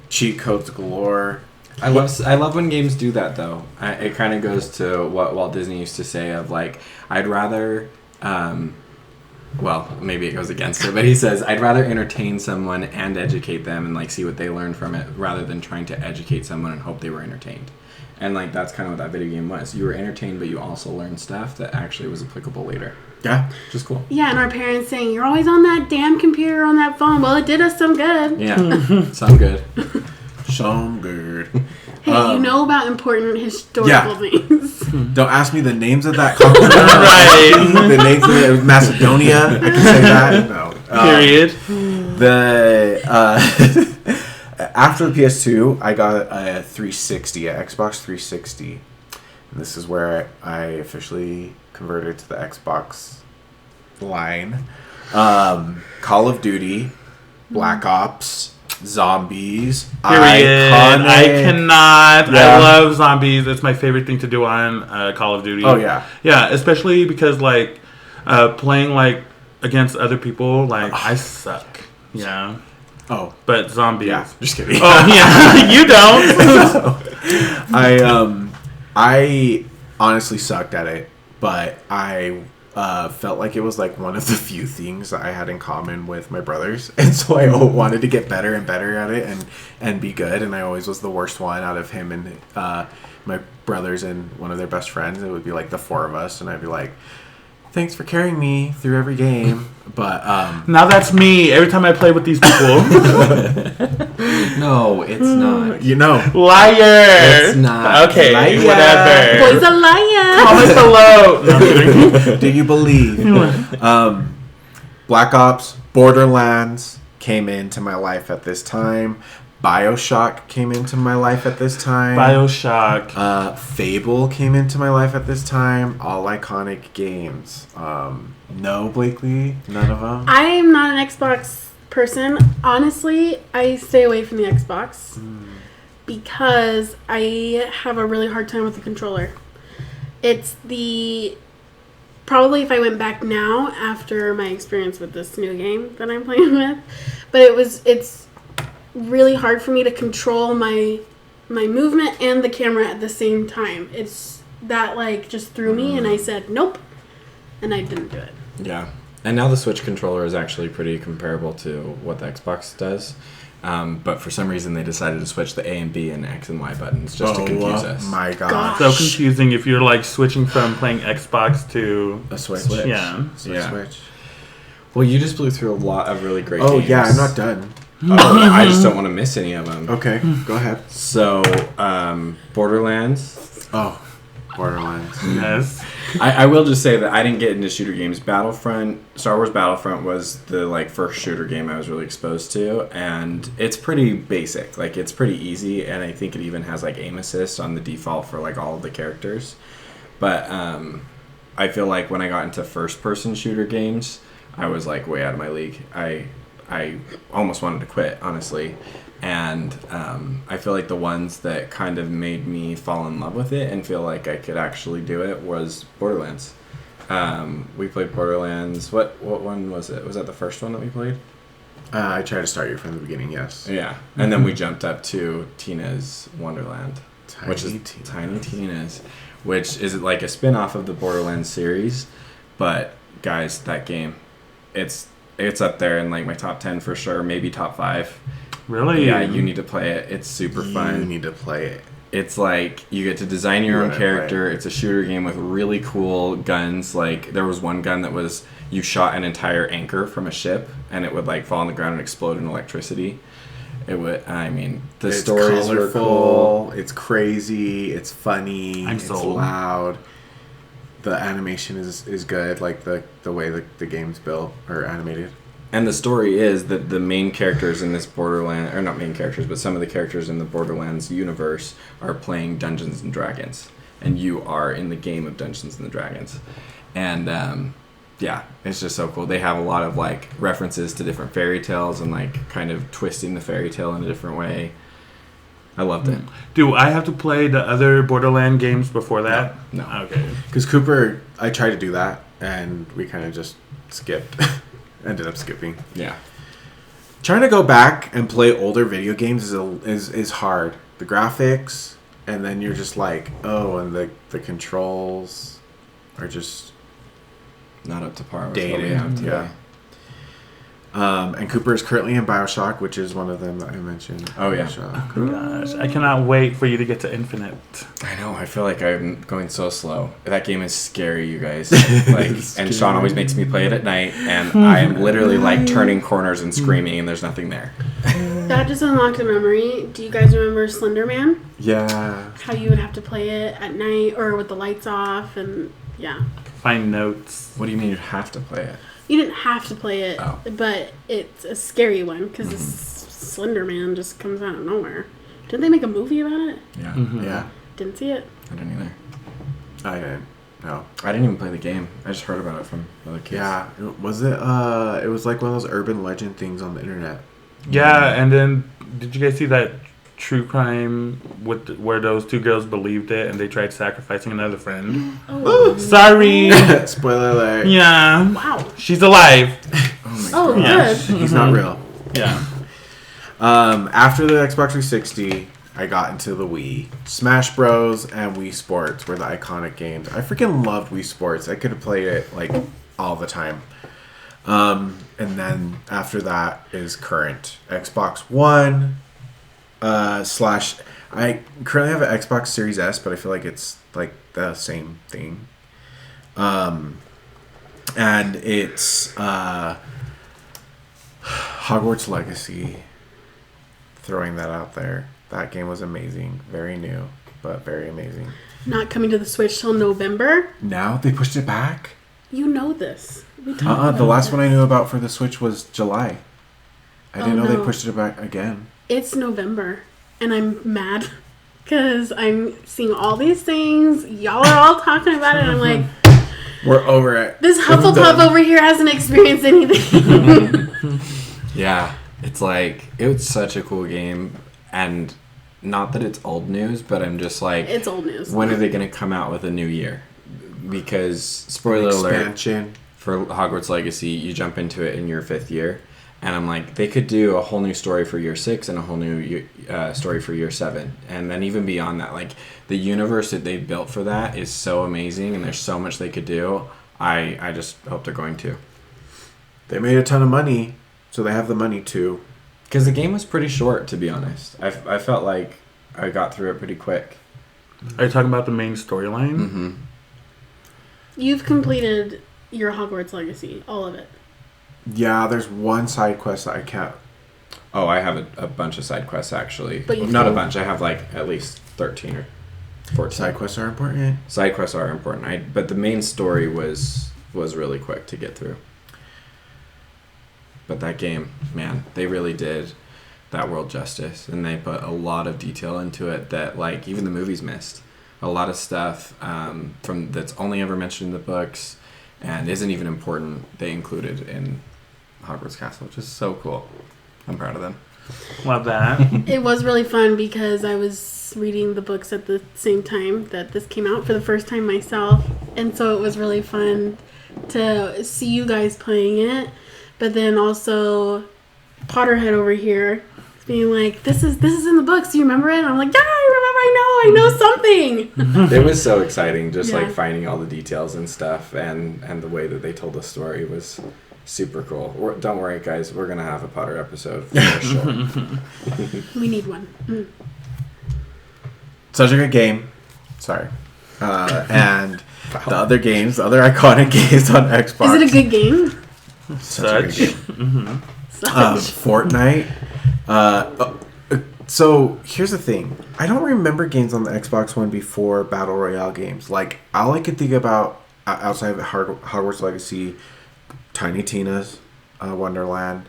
cheat codes galore. I love when games do that though. It kind of goes to what Walt Disney used to say of like, I'd rather, well, maybe it goes against it, but he says, I'd rather entertain someone and educate them and like see what they learn from it rather than trying to educate someone and hope they were entertained. And like that's kind of what that video game was. You were entertained, but you also learned stuff that actually was applicable later. Yeah. Which is cool. Yeah, and our parents saying, you're always on that damn computer, on that phone. Well, it did us some good. Yeah. Sound good. Some good. Hey, you know about important historical Yeah. things. Don't ask me the names of that continent. Right. The names of Macedonia. I can say that. No. Period. After the PS2, I got a 360, a Xbox 360. And this is where I officially converted to the Xbox line. Call of Duty, Black Ops, Zombies. Period. Iconic. I cannot. Yeah. I love zombies. It's my favorite thing to do on Call of Duty. Oh, yeah. Yeah, especially because like playing like against other people, like I suck. Yeah. Oh, But zombies. yeah. Just kidding. Oh yeah. You don't. I honestly sucked at it, but I felt like it was like one of the few things that I had in common with my brothers, and so I wanted to get better and better at it and be good. And I always was the worst one out of him and my brothers and one of their best friends. It would be like the four of us, and I'd be like, "Thanks for carrying me through every game." But Now that's me. Every time I play with these people. No, it's not. you know, Liar. It's not. Okay. Liar. Whatever. Boy's a liar. Comment below. No, I'm kidding. do you believe? Black Ops, Borderlands came into my life at this time. BioShock came into my life at this time. BioShock. Fable came into my life at this time. All iconic games. No, Blakely, none of them. I am not an Xbox person. Honestly, I stay away from the Xbox because I have a really hard time with the controller. It's probably if I went back now after my experience with this new game that I'm playing with, but it's really hard for me to control my movement and the camera at the same time. It's that like just threw me, and I said nope, and I didn't do it. Yeah. And now the Switch controller is actually pretty comparable to what the Xbox does. But for some reason they decided to switch the A and B and X and Y buttons just to confuse us. My God. God. So confusing if you're like switching from playing Xbox to A Switch. Yeah. Switch. Well, you just blew through a lot of really great Oh games. yeah, I'm not done. Oh, I just don't want to miss any of them. Okay, go ahead. So, Borderlands. Oh, Borderlands. Yes. I will just say that I didn't get into shooter games. Star Wars Battlefront was the like first shooter game I was really exposed to, and it's pretty basic. Like it's pretty easy, and I think it even has like aim assist on the default for like all of the characters. But I feel like when I got into first person shooter games, I was like way out of my league. I almost wanted to quit, honestly. And I feel like the ones that kind of made me fall in love with it and feel like I could actually do it was Borderlands. We played Borderlands. What one was it? Was that the first one that we played? I tried to start you from the beginning, yes. Yeah. And then we jumped up to Tina's Wonderland. Tiny Tina's. Which is like a spin-off of the Borderlands series. But, guys, that game, it's up there in like my top 10 for sure, maybe top 5. Really? Yeah, you need to play it. It's super fun. You need to play it. It's like you get to design your own character. It's a shooter game with really cool guns. Like there was one gun that was you shot an entire anchor from a ship and it would like fall on the ground and explode in electricity. It would. I mean, the stories were cool. It's crazy. It's funny. I'm it's sold. loud. The animation is good. Like the way the game's built or animated. And the story is that the main characters in this Borderlands, or not main characters, but some of the characters in the Borderlands universe are playing Dungeons and Dragons. And you are in the game of Dungeons and Dragons. And, yeah, it's just so cool. They have a lot of, like, references to different fairy tales and, like, kind of twisting the fairy tale in a different way. I loved it. Do I have to play the other Borderland games before that? No. Okay. Because Cooper, I tried to do that, and we kind of just skipped. Ended up skipping. Yeah. Trying to go back and play older video games is hard. The graphics, and then you're just like, oh, and the controls are just Not up to par with dated. what we have today. And Cooper is currently in Bioshock, which is one of them that I mentioned. Oh, yeah. Bioshock. Oh gosh, I cannot wait for you to get to Infinite. I know. I feel like I'm going so slow. That game is scary, you guys. Like, and Shawn always makes me play it at night, and I am literally like turning corners and screaming, and there's nothing there. That just unlocked a memory. Do you guys remember Slender Man? Yeah. How you would have to play it at night or with the lights off, and yeah. Find notes. What do you mean you have to play it? You didn't have to play it, Oh. but it's a scary one because this Slender Man just comes out of nowhere. Didn't they make a movie about it? Yeah. Yeah. Didn't see it. I didn't either. I didn't. No. I didn't even play the game. I just heard about it from other kids. Yeah. Was it? It was like one of those urban legend things on the internet. Yeah, and then did you guys see that true crime with where those two girls believed it and they tried sacrificing another friend? Oh, Sorry. Spoiler alert. Yeah. wow. She's alive. Oh, Yeah. good. He's not real. Yeah. After the Xbox 360, I got into the Wii. Smash Bros. And Wii Sports were the iconic games. I freaking loved Wii Sports. I could have played it like all the time. And then after that is current Xbox One / I currently have an Xbox Series S, but I feel like it's like the same thing. And it's Hogwarts Legacy. Throwing that out there. That game was amazing. Very new, but very amazing. Not coming to the Switch till November. Now they pushed it back? You know this. We talked about The last this. one I knew about for the Switch was July. I didn't know no. they pushed it back again. It's November, and I'm mad because I'm seeing all these things. Y'all are all talking about it, and I'm like, We're over it. this It's Hufflepuff done. over here hasn't experienced anything. Yeah. It's like, it was such a cool game. And not that it's old news, but I'm just like, It's old news. when are they going to come out with a new year? Because, spoiler alert, Expansion. for Hogwarts Legacy, you jump into it in your 5th year. And I'm like, they could do a whole new story for year 6 and a whole new story for year 7. And then even beyond that, like, the universe that they built for that is so amazing, and there's so much they could do. I just hope they're going to. They made a ton of money, so they have the money to. Because the game was pretty short, to be honest. I felt like I got through it pretty quick. Are you talking about the main storyline? Mm-hmm. You've completed your Hogwarts Legacy, all of it. Yeah, there's one side quest that I can't. Oh, I have a bunch of side quests, actually. But you Not a can- bunch. I have, like, at least 13 or 14. Side quests are important. Side quests are important. But the main story was really quick to get through. But that game, man, they really did that world justice, and they put a lot of detail into it that, like, even the movies missed. A lot of stuff from that's only ever mentioned in the books and isn't even important, they included in Hogwarts Castle, which is so cool. I'm proud of them. Love that. It was really fun because I was reading the books at the same time that this came out for the first time myself, and so it was really fun to see you guys playing it. But then also Potterhead over here being like, "This is in the books. Do you remember it?" And I'm like, "Yeah, I remember. I know something." It was so exciting, just Yeah. like finding all the details and stuff, and the way that they told the story was super cool. Don't worry, guys, we're gonna have a Potter episode for sure. We need one. Such a good game. Sorry. And the other games, the other iconic games on Xbox. Is it a good game? Such a good game. Such. Fortnite. So here's the thing. I don't remember games on the Xbox One before Battle Royale games. Like, all I could think about outside of Hogwarts Legacy, Tiny Tina's Wonderland,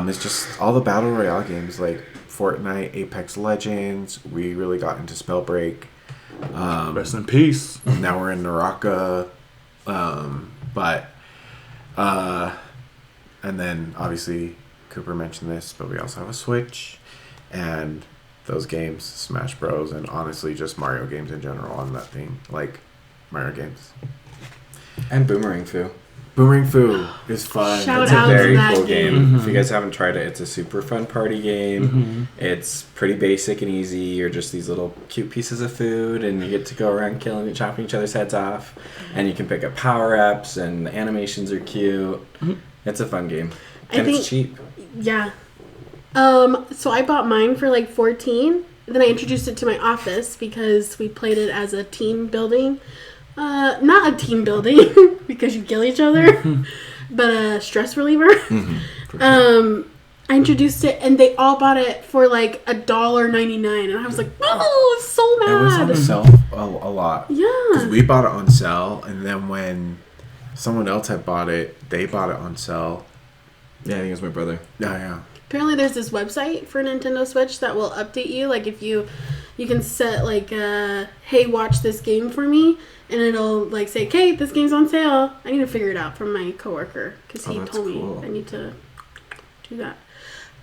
is just all the Battle Royale games like Fortnite, Apex Legends. We really got into Spellbreak. Rest in peace. Now we're in Naraka. And then obviously Cooper mentioned this, but we also have a Switch, and those games, Smash Bros, and honestly just Mario games in general on that thing, like Mario games. And Boomerang Foo. Boomerang Fu is fun. Shout It's out a to very that cool game. game. Mm-hmm. If you guys haven't tried it, it's a super fun party game. It's pretty basic and easy. You're just these little cute pieces of food, and you get to go around killing and chopping each other's heads off. And you can pick up power-ups, and the animations are cute. It's a fun game. And it's cheap. Yeah. So I bought mine for like $14. Then I introduced it to my office because we played it as a team building. Not a team building because you kill each other, but a stress reliever. Sure. I introduced it and they all bought it for like $1.99, and I was like, oh, so mad. It was on sale a lot. Yeah. Because we bought it on sale, and then when someone else had bought it, they bought it on sale. Yeah, I think it was my brother. Yeah. Apparently there's this website for Nintendo Switch that will update you. Like if you can set like, hey, watch this game for me. And it'll like say, okay, this game's on sale. I need to figure it out from my coworker because he told me I need to do that.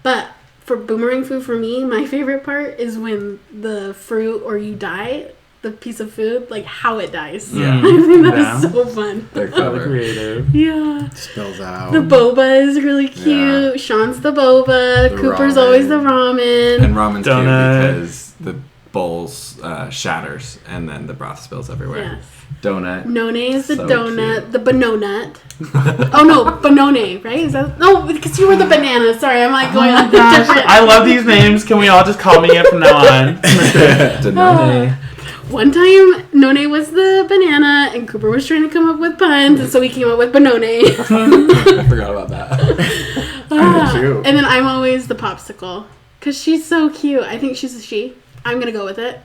But for Boomerang Food, for me, my favorite part is when the fruit or you die, the piece of food, like how it dies. Yeah. I think that's so fun. They're Really clever. creative. Yeah. Spills out. The boba is really cute. Yeah. Shawn's the boba. The Cooper's ramen. always the ramen. And ramen's Donut. cute because the bowls shatters and then the broth spills everywhere. Yes. Donut. None is the So donut. cute. The banonut. Oh no, Banone, right? Is that no? Because you were the banana. Sorry, I'm like going on different. I love these names. Can we all just call me it from now on? Danone. One time, None was the banana, and Cooper was trying to come up with puns, and so he came up with Banone. I forgot about that. too. And then I'm always the popsicle, because she's so cute. I think she's a she. I'm gonna go with it.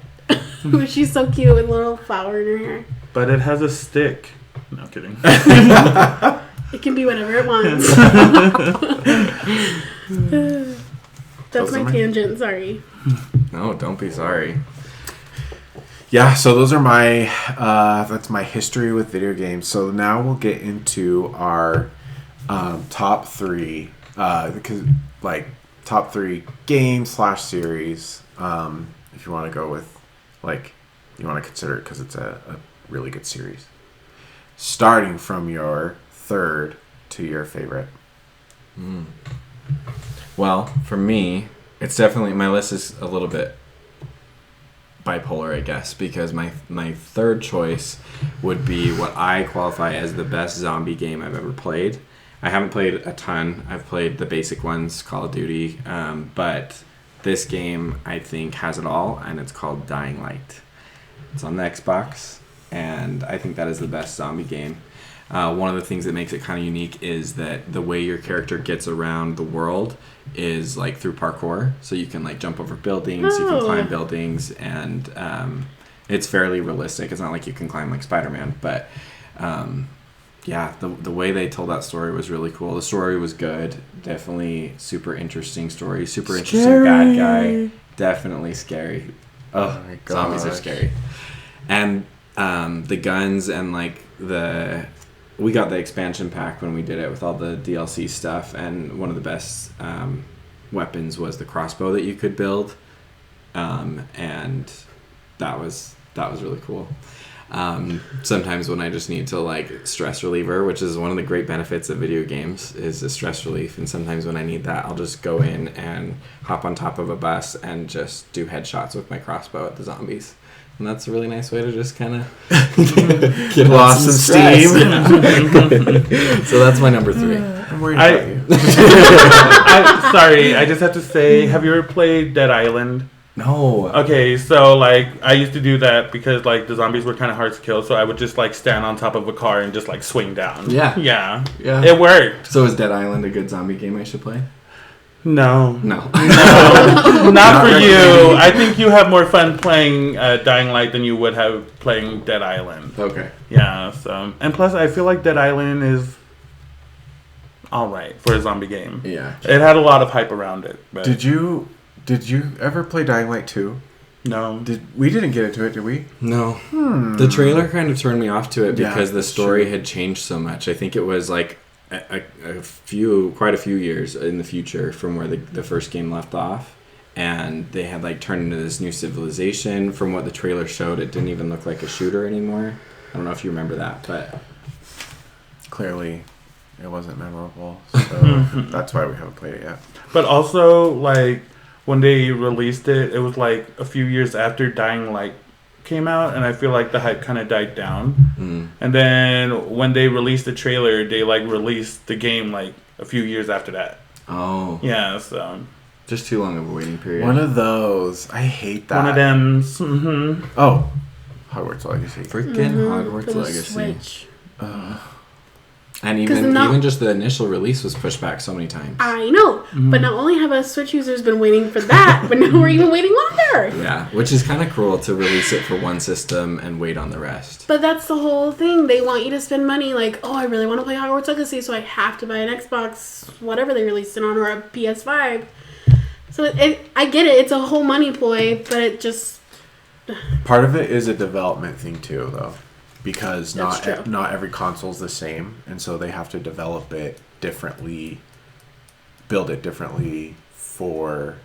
She's so cute with a little flower in her hair. But it has a stick. No kidding. It can be whatever it wants. That's my tangent. Sorry. No, don't be sorry. Yeah, so those are my that's my history with video games. So now we'll get into our top three because like top three games / series. If you want to go with like you want to consider it because it's a really good series. Starting from your third to your favorite. Well, for me, it's definitely my list is a little bit bipolar, I guess, because my third choice would be what I qualify as the best zombie game I've ever played. I haven't played a ton. I've played the basic ones, Call of Duty, but this game I think has it all, and it's called Dying Light. It's on the Xbox, and I think that is the best zombie game. One of the things that makes it kind of unique is that the way your character gets around the world is like through parkour. So you can like jump over buildings, you can climb buildings, and it's fairly realistic. It's not like you can climb like Spider-Man, but yeah, the way they told that story was really cool. The story was good. Definitely super interesting story. Super interesting bad guy. Definitely scary. Oh my god, zombies are scary. And the guns and like we got the expansion pack when we did it with all the DLC stuff, and one of the best weapons was the crossbow that you could build, and that was really cool. Sometimes when I just need to like stress reliever, which is one of the great benefits of video games, is a stress relief, and sometimes when I need that, I'll just go in and hop on top of a bus and just do headshots with my crossbow at the zombies. And that's a really nice way to just kind of get lost in steam. So that's my number 3. I'm worried about you. Sorry, I just have to say, have you ever played Dead Island? No. Okay, so like I used to do that because like the zombies were kind of hard to kill, so I would just like stand on top of a car and just like swing down. Yeah. It worked. So is Dead Island a good zombie game I should play? No, No. not for you. I think you have more fun playing Dying Light than you would have playing Dead Island. Okay. Yeah. So and plus, I feel like Dead Island is all right for a zombie game. Yeah. It had a lot of hype around it. But Did you ever play Dying Light 2? No. We didn't get into it, did we? No. The trailer kind of turned me off to it because Yeah, the story sure. had changed so much. I think it was like quite a few years in the future from where the first game left off, and they had like turned into this new civilization. From what the trailer showed, it didn't even look like a shooter anymore. I don't know if you remember that, but Clearly, It wasn't memorable, so that's why we haven't played it yet. But also, like, when they released it, it was like a few years after Dying Light came out, and I feel like the hype kind of died down. And then when they released the trailer, they like released the game like a few years after that. Oh. Yeah, so Just too long of a waiting period. One of those. I hate that. one of them. Mm-hmm. Oh, Hogwarts Legacy. Freaking Hogwarts For the Legacy. Switch. And 'Cause even now- even just the initial release was pushed back so many times. I know, but not only have us Switch users been waiting for that, but now we're even waiting longer. Yeah, which is kind of cruel to release it for one system and wait on the rest. But that's the whole thing. They want you to spend money. Like, oh, I really want to play Hogwarts Legacy, so I have to buy an Xbox, whatever they released it on, or a PS5. So I get it. It's a whole money ploy, but it just... Part of it is a development thing too, though, because That's true. not every console's the same, and so they have to develop it differently, build it differently for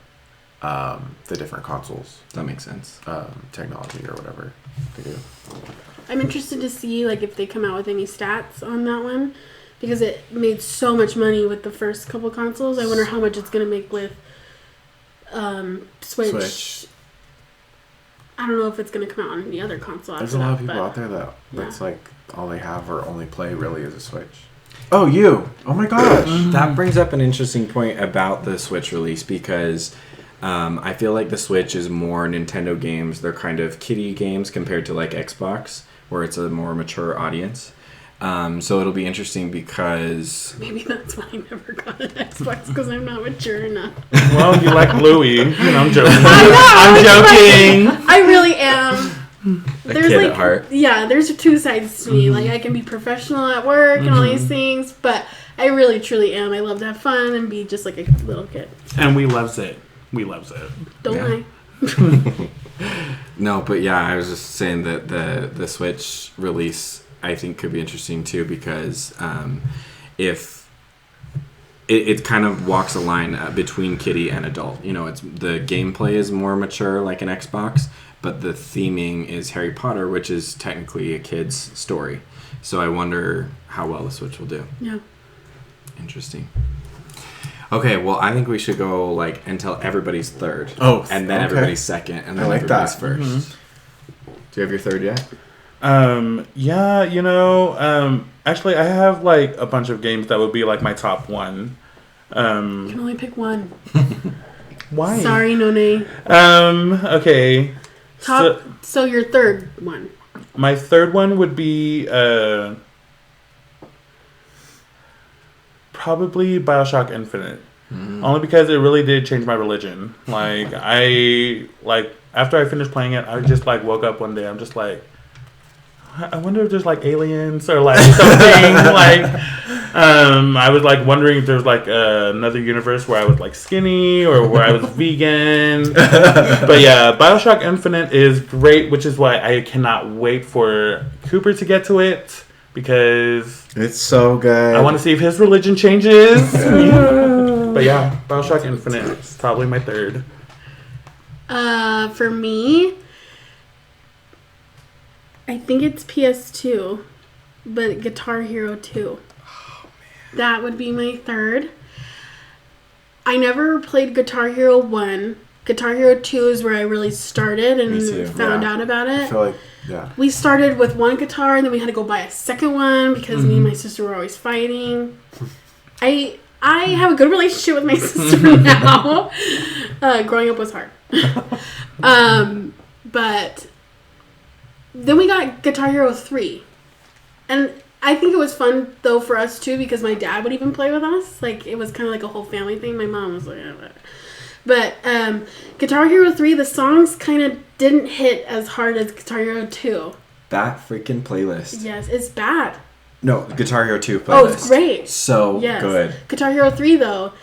the different consoles, That makes sense. technology or whatever they do. I'm interested to see like if they come out with any stats on that one, because it made so much money with the first couple consoles. I wonder how much it's gonna make with Switch. I don't know if it's gonna come out on any other console. There's after a lot of that, people but out there that's yeah. like all they have or only play really is a Switch. Oh, you! Oh my gosh! That brings up an interesting point about the Switch release because I feel like the Switch is more Nintendo games. They're kind of kiddie games compared to like Xbox, where it's a more mature audience. So it'll be interesting because... Maybe that's why I never got an Xbox, because I'm not mature enough. Well, you like Bluey. I'm joking. I'm joking. I really am. There's kid like, at heart. yeah, there's two sides to me. Like, I can be professional at work and all these things, but I really, truly am. I love to have fun and be just like a little kid. And we loves it. We loves it. Don't Yeah. I? No, but yeah, I was just saying that the Switch release I think could be interesting too because if it kind of walks a line between kiddie and adult. You know, it's the gameplay is more mature like an Xbox, but the theming is Harry Potter, which is technically a kid's story. So I wonder how well the Switch will do. Yeah. Interesting. Okay, well, I think we should go like until everybody's third. Oh, and then okay. everybody's second, and then I like everybody's that. first. Do you have your third yet? Yeah, you know, actually I have like a bunch of games that would be like my top one. You can only pick one. Why? Sorry, None. Okay. So your third one. My third one would be probably BioShock Infinite. Only because it really did change my religion. Like after I finished playing it, I just like woke up one day. I'm just like, I wonder if there's like aliens or like something. Like, I was like wondering if there's like another universe where I was like skinny or where I was vegan. But yeah, BioShock Infinite is great, which is why I cannot wait for Cooper to get to it because It's so good. I want to see if his religion changes. But yeah, BioShock Infinite is probably my third. For me, I think it's PS2, but Guitar Hero 2. Oh, man. That would be my third. I never played Guitar Hero 1. Guitar Hero 2 is where I really started and Me too, found yeah. out about I it. feel like, yeah. We started with one guitar and then we had to go buy a second one because me and my sister were always fighting. I have a good relationship with my sister now. Growing up was hard. But then we got Guitar Hero 3. And I think it was fun, though, for us, too, because my dad would even play with us. Like, it was kind of like a whole family thing. My mom was like, But Guitar Hero 3, the songs kind of didn't hit as hard as Guitar Hero 2. That freaking playlist. Yes, it's bad. No, Guitar Hero 2 playlist. Oh, it's great. So Yes. good. Guitar Hero 3, though,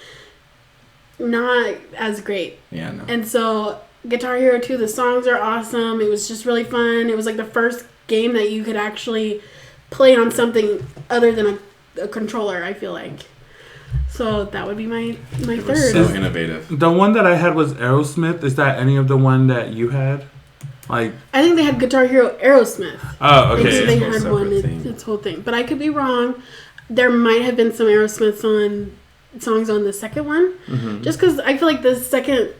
not as great. Yeah, no. And so Guitar Hero 2, the songs are awesome. It was just really fun. It was like the first game that you could actually play on something other than a controller, I feel like. So that would be my It third. was so innovative. The one that I had was Aerosmith. Is that any of the one that you had? Like, I think they had Guitar Hero Aerosmith. oh, They okay. had whole one, separate thing. its whole thing. But I could be wrong. there might have been some Aerosmith songs on the second one. Mm-hmm. Just because I feel like the second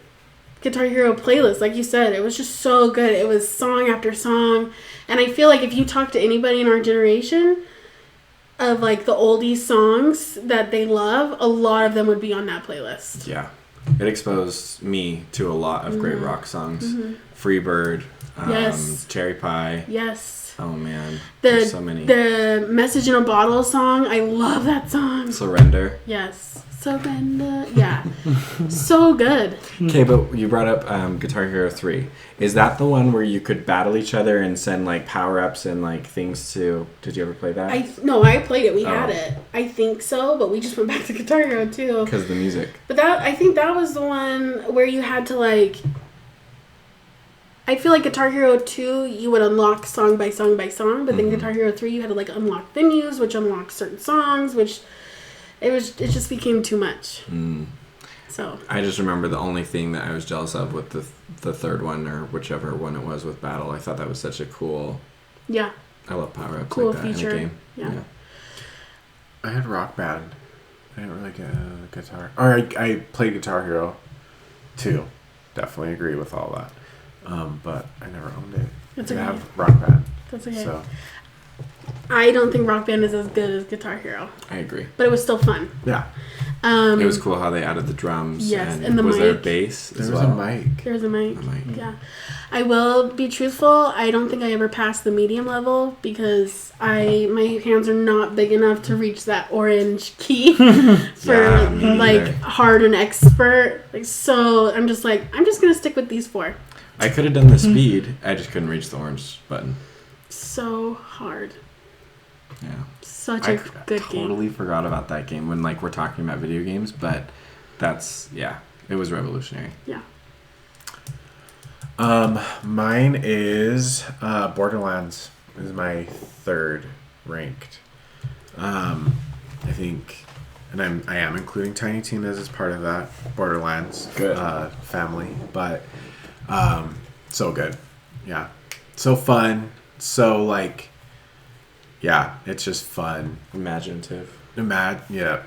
Guitar Hero playlist, like you said, it was just so good. It was song after song. And I feel like if you talk to anybody in our generation of like the oldie songs that they love, a lot of them would be on that playlist. Yeah. It exposed me to a lot of great rock songs. Freebird, Yes. Cherry Pie. Yes. Oh man, there's so many. The Message in a Bottle song, I love that song. Surrender. Yes. Surrender. Yeah. So good. Okay, but you brought up Guitar Hero 3. Is that the one where you could battle each other and send like power-ups and like things to... Did you ever play that? No, I played it. We Oh. had it. I think so, but we just went back to Guitar Hero 2. Because of the music. But I think that was the one where you had to like... I feel like Guitar Hero 2, you would unlock song by song by song, but then Guitar Hero 3, you had to like unlock venues, which unlocked certain songs, which it just became too much. So I just remember the only thing that I was jealous of with the third one, or whichever one it was with Battle. I thought that was such a cool... yeah, I love power-ups cool like that feature. in a game. Yeah. I had Rock Band. I didn't really get a guitar. Or I played Guitar Hero 2. Definitely agree with all that. But I never owned it. That's I okay. have Rock Band. That's okay. So I don't think Rock Band is as good as Guitar Hero, I agree. but it was still fun. yeah, It was cool how they added the drums. Yes, and and the was there a mic. bass there as was well? a mic. There's a mic. A mic. Yeah. I will be truthful. I don't think I ever passed the medium level because my hands are not big enough to reach that orange key for Yeah, me like neither. hard and expert. Like so, I'm just gonna stick with these 4. I could have done the speed. I just couldn't reach the orange button. So hard. Yeah. Such I a good totally game. forgot about that game when like we're talking about video games, but it was revolutionary. Yeah. Mine is Borderlands. Is my third ranked. I think, and I am including Tiny Tina's as part of that Borderlands Good. family, but so good, yeah, so fun, so like, yeah, it's just fun. Imaginative. Yeah.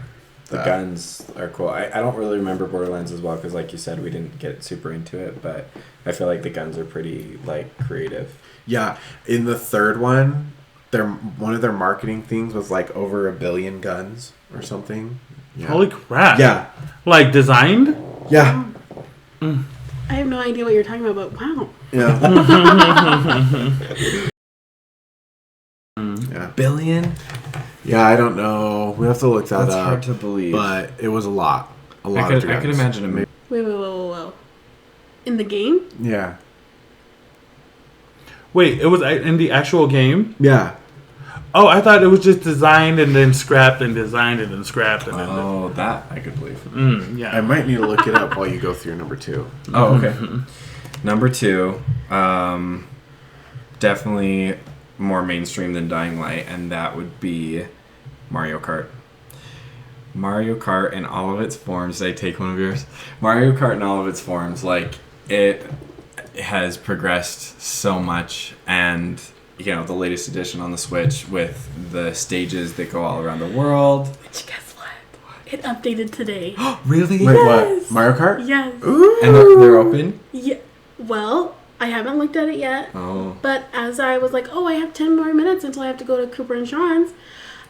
The guns are cool. I don't really remember Borderlands as well because, like you said, we didn't get super into it. But I feel like the guns are pretty like creative. Yeah, in the third one, one of their marketing things was like over 1 billion guns or something. Yeah. Holy crap! Yeah, Like designed. yeah, I have no idea what you're talking about, but wow. yeah. Yeah. Billion? Yeah, I don't know. We have to look that That's up. hard to believe. But it was a lot. A lot I of could guns. imagine a movie. Whoa. In the game? Yeah. Wait, it was in the actual game? Yeah. Oh, I thought it was just designed and then scrapped and designed and then scrapped and then. Oh, that I could believe. Yeah. I might need to look it up while you go through number 2. Oh, okay. Number 2, definitely more mainstream than Dying Light, and that would be Mario Kart. Mario Kart in all of its forms. Did I take one of yours? Mario Kart in all of its forms. Like, it has progressed so much, and you know, the latest edition on the Switch with the stages that go all around the world. Which, guess what? It updated today. Really? Wait, Yes. what? Mario Kart? Yes. Ooh. And they're open? Yeah. Well, I haven't looked at it yet. Oh. But as I was like, I have 10 more minutes until I have to go to Cooper and Shawn's,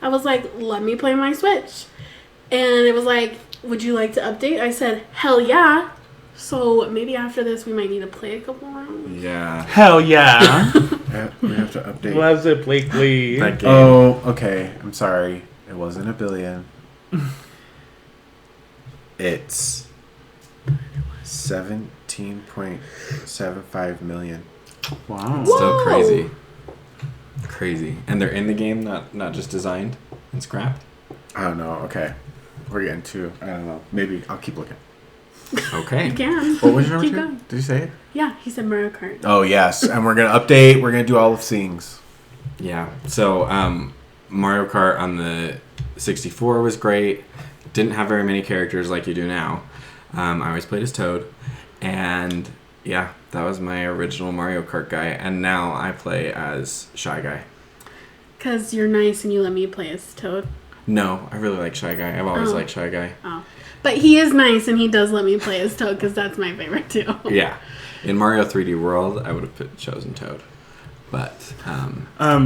I was like, let me play my Switch. And it was like, would you like to update? I said, hell yeah. So maybe after this, we might need to play a couple rounds. Yeah. Hell yeah. Yeah, we have to update. Loves it, Blakely. That game. Oh, okay. I'm sorry. It wasn't 1 billion. It's 17.75 million. Wow. Still Whoa. crazy. Crazy. And they're in the game, not just designed and scrapped. I don't know. Okay. We're getting to, I don't know. Maybe I'll keep looking. Okay. You can. What was your Keep number 2? going. Did you say it? Yeah, he said Mario Kart. Oh, yes. And we're going to update. We're going to do all the things. Yeah. So, Mario Kart on the 64 was great. Didn't have very many characters like you do now. I always played as Toad. And, yeah, that was my original Mario Kart guy. And now I play as Shy Guy. Because you're nice and you let me play as Toad. No, I really like Shy Guy. I've always liked Shy Guy. Oh. But he is nice, and he does let me play as Toad, because that's my favorite, too. Yeah. In Mario 3D World, I would have chosen Toad. But,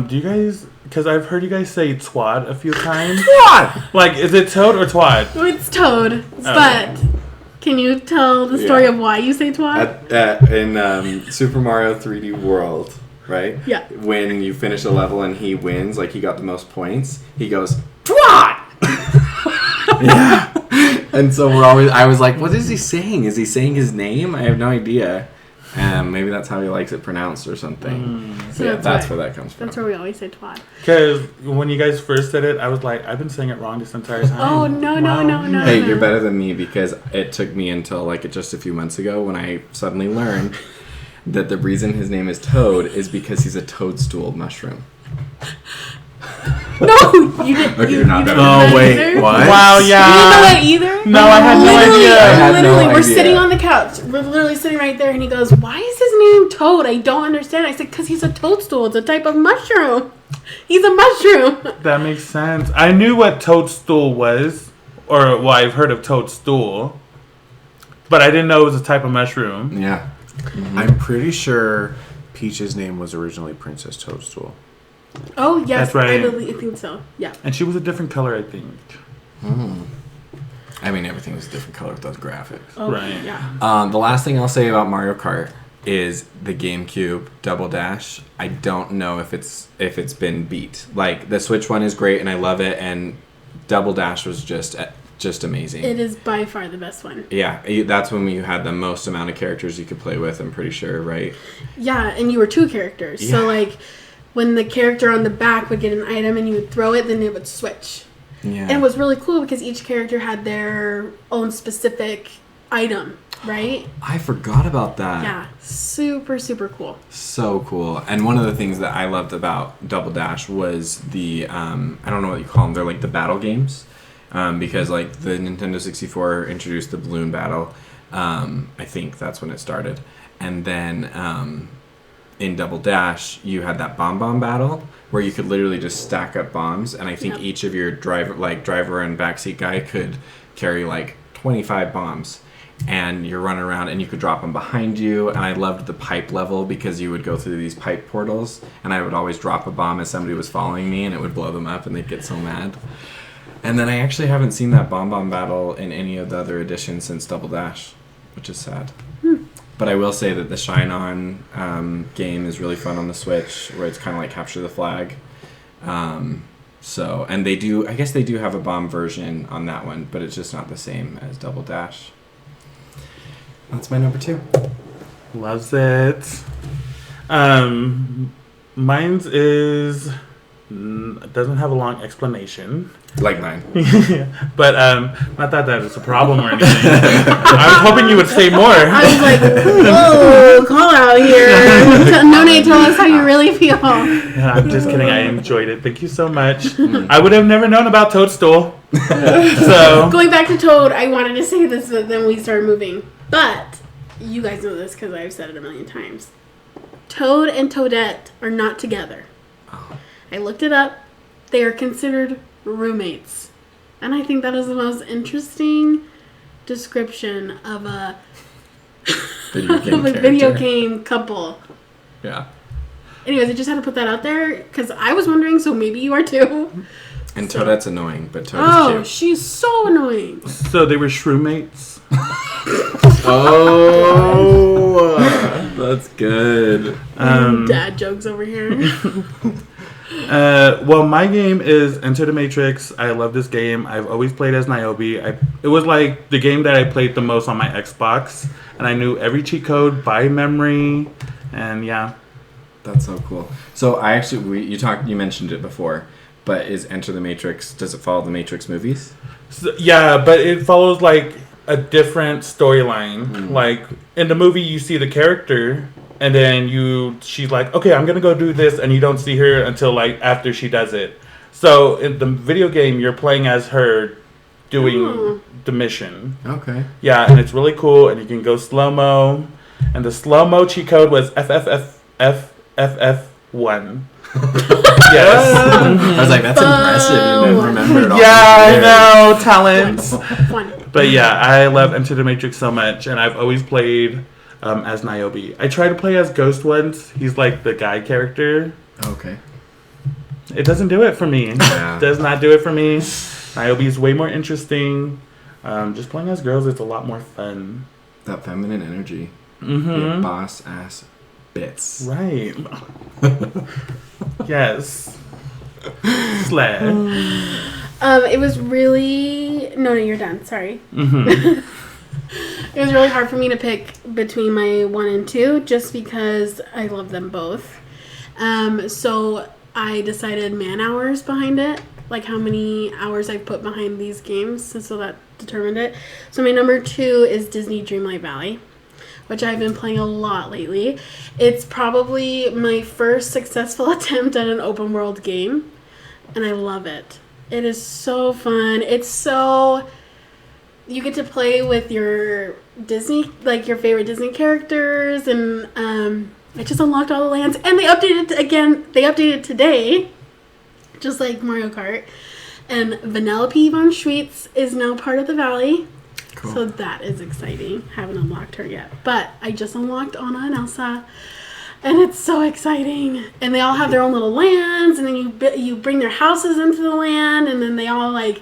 do you guys... Because I've heard you guys say twad a few times. Twad! Like, is it Toad or twad? It's Toad, but can you tell the story of why you say twad? in Super Mario 3D World, right? Yeah. When you finish a level and he wins, like he got the most points, he goes, twat! Yeah. And so I was like, what is he saying? Is he saying his name? I have no idea. Maybe that's how he likes it pronounced or something. So yeah, that's where that comes from. That's where we always say twat. Because when you guys first said it, I was like, I've been saying it wrong this entire time. Oh, no. Hey, you're better than me because it took me until like just a few months ago when I suddenly learned that the reason his name is Toad is because he's a toadstool mushroom. No, you didn't. Okay, you not didn't that. know Oh, wait, either? what? Wow, yeah. You didn't know that either? No, I had no idea. Literally, we're idea. sitting on the couch. We're literally sitting right there, and he goes, "Why is his name Toad? I don't understand." I said, "Because he's a toadstool. It's a type of mushroom. He's a mushroom." That makes sense. I knew what toadstool was, or well, I've heard of toadstool, but I didn't know it was a type of mushroom. Yeah. I'm pretty sure Peach's name was originally Princess Toadstool. Oh yes, That's right. I think so. Yeah. And she was a different color, I think. I mean, everything was a different color with those graphics. Oh, Right. Yeah. The last thing I'll say about Mario Kart is the GameCube Double Dash. I don't know if it's been beat. Like the Switch one is great and I love it, and Double Dash was just amazing. It is by far the best one. Yeah, that's when you had the most amount of characters you could play with. I'm pretty sure, right? Yeah, and you were two characters. Yeah. So like, when the character on the back would get an item and you would throw it, then it would switch. Yeah. And it was really cool because each character had their own specific item, right? I forgot about that. Yeah, super, super cool. So cool. And one of the things that I loved about Double Dash was the, I don't know what you call them, they're like the battle games. Because like the Nintendo 64 introduced the balloon battle. I think that's when it started. And then in Double Dash, you had that bomb battle where you could literally just stack up bombs. And I think each of your driver and backseat guy could carry like 25 bombs. And you're running around and you could drop them behind you. And I loved the pipe level because you would go through these pipe portals. And I would always drop a bomb as somebody was following me and it would blow them up and they'd get so mad. And then I actually haven't seen that bomb battle in any of the other editions since Double Dash, which is sad. But I will say that the Shine On game is really fun on the Switch, where it's kind of like Capture the Flag. And they do, I guess they do have a bomb version on that one, but it's just not the same as Double Dash. That's my number 2. Loves it. Mine's is doesn't have a long explanation. Like mine. But not that is a problem or anything. I was hoping you would say more. I was like, whoa, call out here. No, Nate, tell us how you really feel. Yeah, I'm just kidding. I enjoyed it. Thank you so much. I would have never known about Toadstool. So Going back to Toad, I wanted to say this, but then we started moving. But you guys know this because I've said it a million times. Toad and Toadette are not together. I looked it up. They are considered roommates. And I think that is the most interesting description of a video game couple. Yeah. Anyways, I just had to put that out there because I was wondering, so maybe you are too. And Toadette's annoying, but Toad is cute. She's so annoying. So they were shroommates. Oh, that's good. Dad jokes over here. Well, my game is Enter the Matrix. I love this game. I've always played as Niobe. It was like the game that I played the most on my Xbox, and I knew every cheat code by memory. And yeah, That's so cool. So I actually, you mentioned it before, but is Enter the Matrix, does it follow the Matrix movies? so, yeah, but it follows like a different storyline. Like in the movie, you see the character, and then she's like, okay, I'm gonna go do this, and you don't see her until like after she does it. So in the video game, you're playing as her doing the mission. Okay. Yeah, and it's really cool, and you can go slow-mo. And the slow-mo cheat code was FFF1. Yes. I was like, that's impressive. You didn't remember it all. Yeah, I know. Talent. Fun. But yeah, I love Enter the Matrix so much, and I've always played as Niobe. I tried to play as Ghost once. He's like the guy character. Okay. It doesn't do it for me. Yeah. Does not do it for me. Niobe is way more interesting. Just playing as girls is a lot more fun. That feminine energy. Mm-hmm. Boss ass bits. Right. Yes. Slay. It was really... No, you're done. Sorry. Mm-hmm. It was really hard for me to pick between my 1 and 2 just because I love them both. So I decided man hours behind it, like how many hours I've put behind these games, so that determined it. So my number 2 is Disney Dreamlight Valley, which I've been playing a lot lately. It's probably my first successful attempt at an open world game, and I love it. It is so fun. It's so... You get to play with your Disney, like your favorite Disney characters, and I just unlocked all the lands, and they updated again. They updated today, just like Mario Kart, and Vanellope von Schweetz is now part of the valley. Cool. So that is exciting. Haven't unlocked her yet, but I just unlocked Anna and Elsa, and it's so exciting. And they all have their own little lands, and then you bring their houses into the land, and then they all like.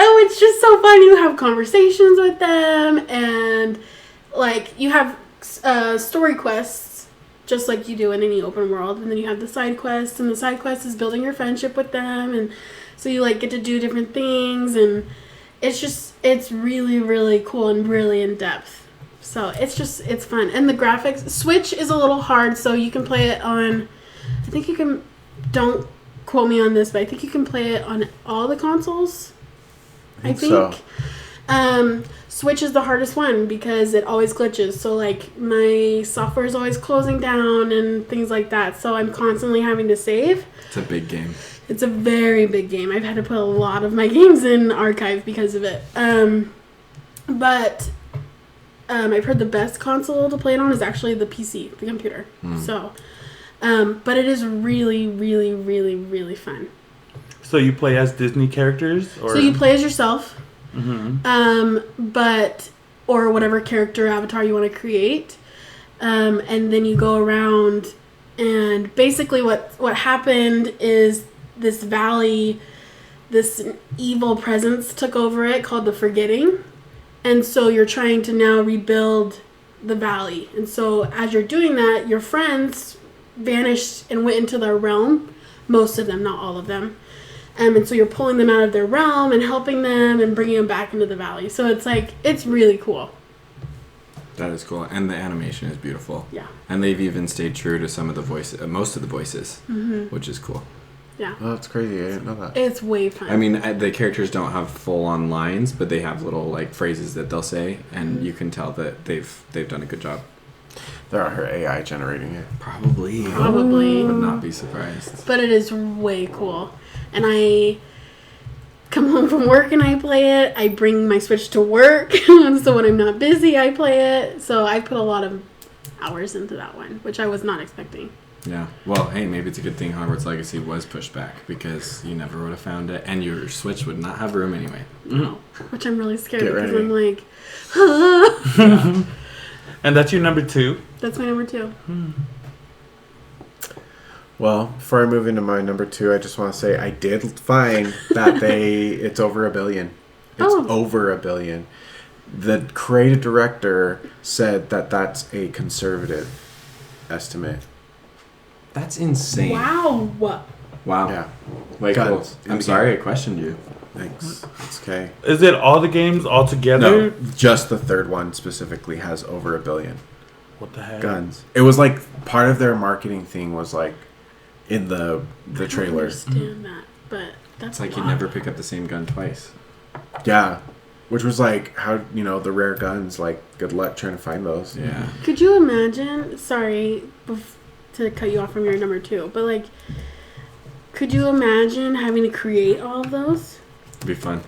Oh, it's just so fun. You have conversations with them, and like you have story quests, just like you do in any open world. And then you have the side quests, and the side quest is building your friendship with them, and so you like get to do different things, and it's really, really cool and really in depth. So it's fun, and the graphics. Switch is a little hard, so you can play it on. I think you can. Don't quote me on this, but I think you can play it on all the consoles. I think so. Switch is the hardest one because it always glitches. So like my software is always closing down and things like that. So I'm constantly having to save. It's a big game. It's a very big game. I've had to put a lot of my games in archive because of it. But I've heard the best console to play it on is actually the PC, the computer. So, but it is really, really, really, really fun. So you play as Disney characters? Or? So you play as yourself, Mm-hmm. or whatever character avatar you want to create, and then you go around, and basically what happened is this valley, this evil presence took over it called the Forgetting, and so you're trying to now rebuild the valley, and so as you're doing that, your friends vanished and went into their realm, most of them, not all of them. And so you're pulling them out of their realm and helping them and bringing them back into the valley. So it's really cool. That is cool. And the animation is beautiful. Yeah. And they've even stayed true to some of the voices, most of the voices, which is cool. Yeah. Oh, that's crazy. I didn't know that. It's way fun. I mean, the characters don't have full-on lines, but they have little like phrases that they'll say, and you can tell that they've done a good job. There are her AI generating it. Probably. Would not be surprised. But it is way cool. And I come home from work and I play it. I bring my Switch to work. So when I'm not busy, I play it. So I put a lot of hours into that one, which I was not expecting. Yeah. Well, hey, maybe it's a good thing Hogwarts Legacy was pushed back because you never would have found it, and your Switch would not have room anyway. No. Which I'm really scared Get because ready. I'm like, ah. And that's your number 2? That's my number 2. Well, before I move into my number 2, I just want to say I did find that it's over 1 billion. It's over 1 billion. The creative director said that that's a conservative estimate. That's insane. Wow. Wow. Yeah. Wait, Guns. cool. I'm sorry I questioned you. Thanks. It's okay. Is it all the games all together? No, just the third one specifically has over 1 billion. What the heck? Guns. It was like part of their marketing thing was like in the I trailer. understand that, but that's It's like a you lot. never pick up the same gun twice. Yeah. Which was like how the rare guns, like good luck trying to find those. Yeah. Could you imagine? Sorry to cut you off from your number 2, but like, could you imagine having to create all of those? It'd be fun.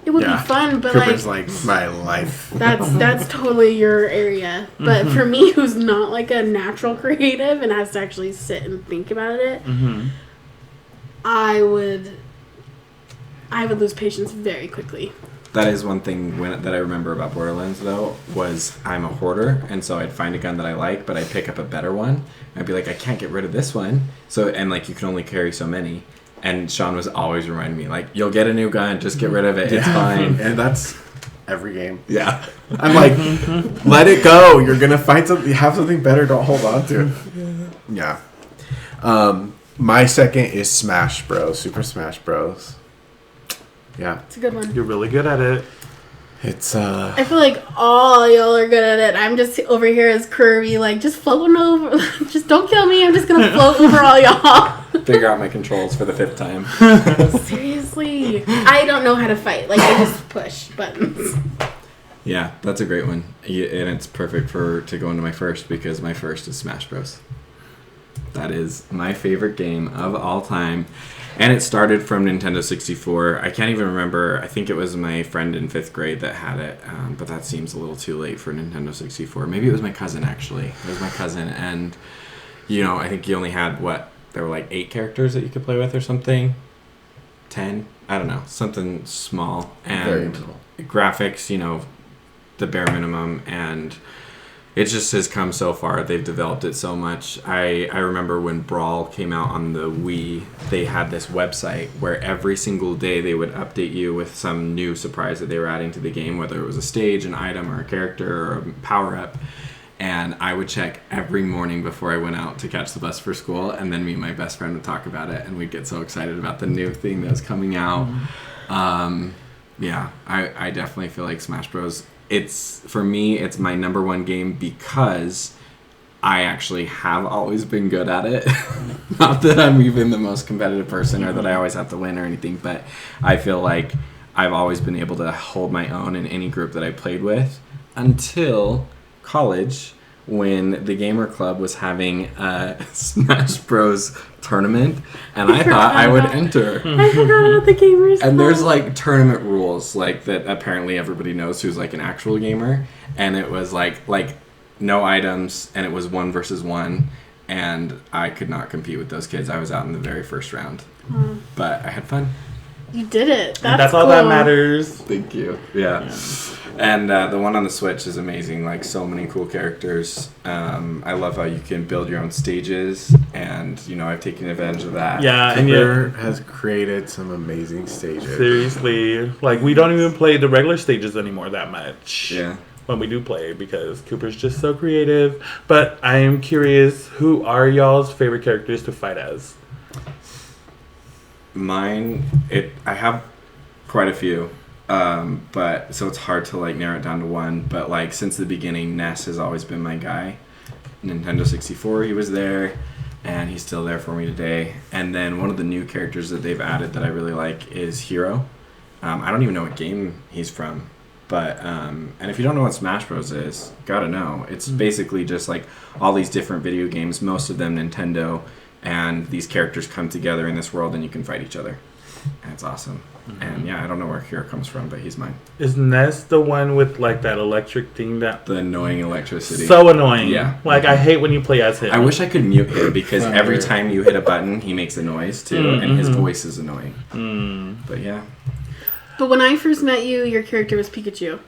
it would be fun, but Cooper's like my life. That's totally your area. But for me, who's not like a natural creative and has to actually sit and think about it, I would lose patience very quickly. That is one thing that I remember about Borderlands, though, was I'm a hoarder, and so I'd find a gun that I like, but I'd pick up a better one. I'd be like, I can't get rid of this one. So, and like, you can only carry so many. And Shawn was always reminding me, like, you'll get a new gun, just get rid of it, it's fine. And that's every game. Yeah. I'm like, let it go. You're going to find something, you have something better, don't hold on to it. Yeah. My second is Smash Bros. Super Smash Bros. Yeah. It's a good one. You're really good at it. It's I feel like all y'all are good at it. I'm just over here as Kirby, like just floating over. Just don't kill me. I'm just gonna float over all y'all. Figure out my controls for the 5th time. Seriously, I don't know how to fight. Like I just push buttons. Yeah, that's a great one, and it's perfect to go into my first because my first is Smash Bros. That is my favorite game of all time. And it started from Nintendo 64. I can't even remember. I think it was my friend in 5th grade that had it. But that seems a little too late for Nintendo 64. Maybe it was my cousin, actually. It was my cousin. And, I think he only had, there were like 8 characters that you could play with or something. 10? I don't know. Something small. And very minimal. Graphics, the bare minimum. And it just has come so far. They've developed it so much. I remember when Brawl came out on the Wii, they had this website where every single day they would update you with some new surprise that they were adding to the game, whether it was a stage, an item, or a character, or a power-up. And I would check every morning before I went out to catch the bus for school, and then me and my best friend would talk about it, and we'd get so excited about the new thing that was coming out. I definitely feel like Smash Bros. For me, it's my number one game because I actually have always been good at it. Not that I'm even the most competitive person or that I always have to win or anything, but I feel like I've always been able to hold my own in any group that I played with until college when the Gamer Club was having a Smash Bros. Tournament, and I thought I would enter. I forgot about the Gamers Club. And there's like tournament rules like that apparently everybody knows who's like an actual gamer, and it was like no items, and it was 1 versus 1, and I could not compete with those kids. I was out in the very first round. But I had fun. You did it. That's cool. all that matters. Thank you. Yeah. And the one on the Switch is amazing. Like, so many cool characters. I love how you can build your own stages, and I've taken advantage of that. Yeah, Cooper has created some amazing stages. Seriously, like we don't even play the regular stages anymore that much. Yeah. When we do play, because Cooper's just so creative. But I am curious, who are y'all's favorite characters to fight as? Mine, I have quite a few, but so it's hard to like narrow it down to one. But like since the beginning, Ness has always been my guy. Nintendo 64, he was there, and he's still there for me today. And then one of the new characters that they've added that I really like is Hero. I don't even know what game he's from, but and if you don't know what Smash Bros is, gotta know. It's basically just like all these different video games, most of them Nintendo. And these characters come together in this world, and you can fight each other. And it's awesome. And I don't know where Hero comes from, but he's mine. Is Ness the one with like that electric thing that... The annoying electricity. So annoying. Yeah. Like, I hate when you play as him. I wish I could mute him, because every time you hit a button, he makes a noise, too. And his voice is annoying. But yeah. But when I first met you, your character was Pikachu.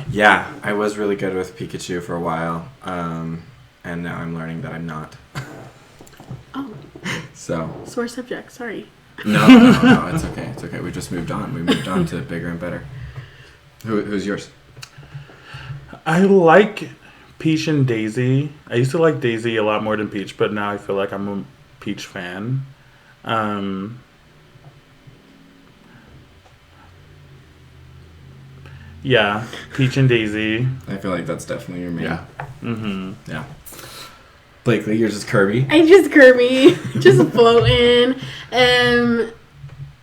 Yeah, I was really good with Pikachu for a while. And now I'm learning that I'm not. Oh. So. Sore subject, sorry. No, it's okay. It's okay. We just moved on. We moved on to bigger and better. Who's yours? I like Peach and Daisy. I used to like Daisy a lot more than Peach, but now I feel like I'm a Peach fan. Yeah, Peach and Daisy. I feel like that's definitely your main. Yeah. Yeah. Blakely, yours is Kirby. I just Kirby, just floating.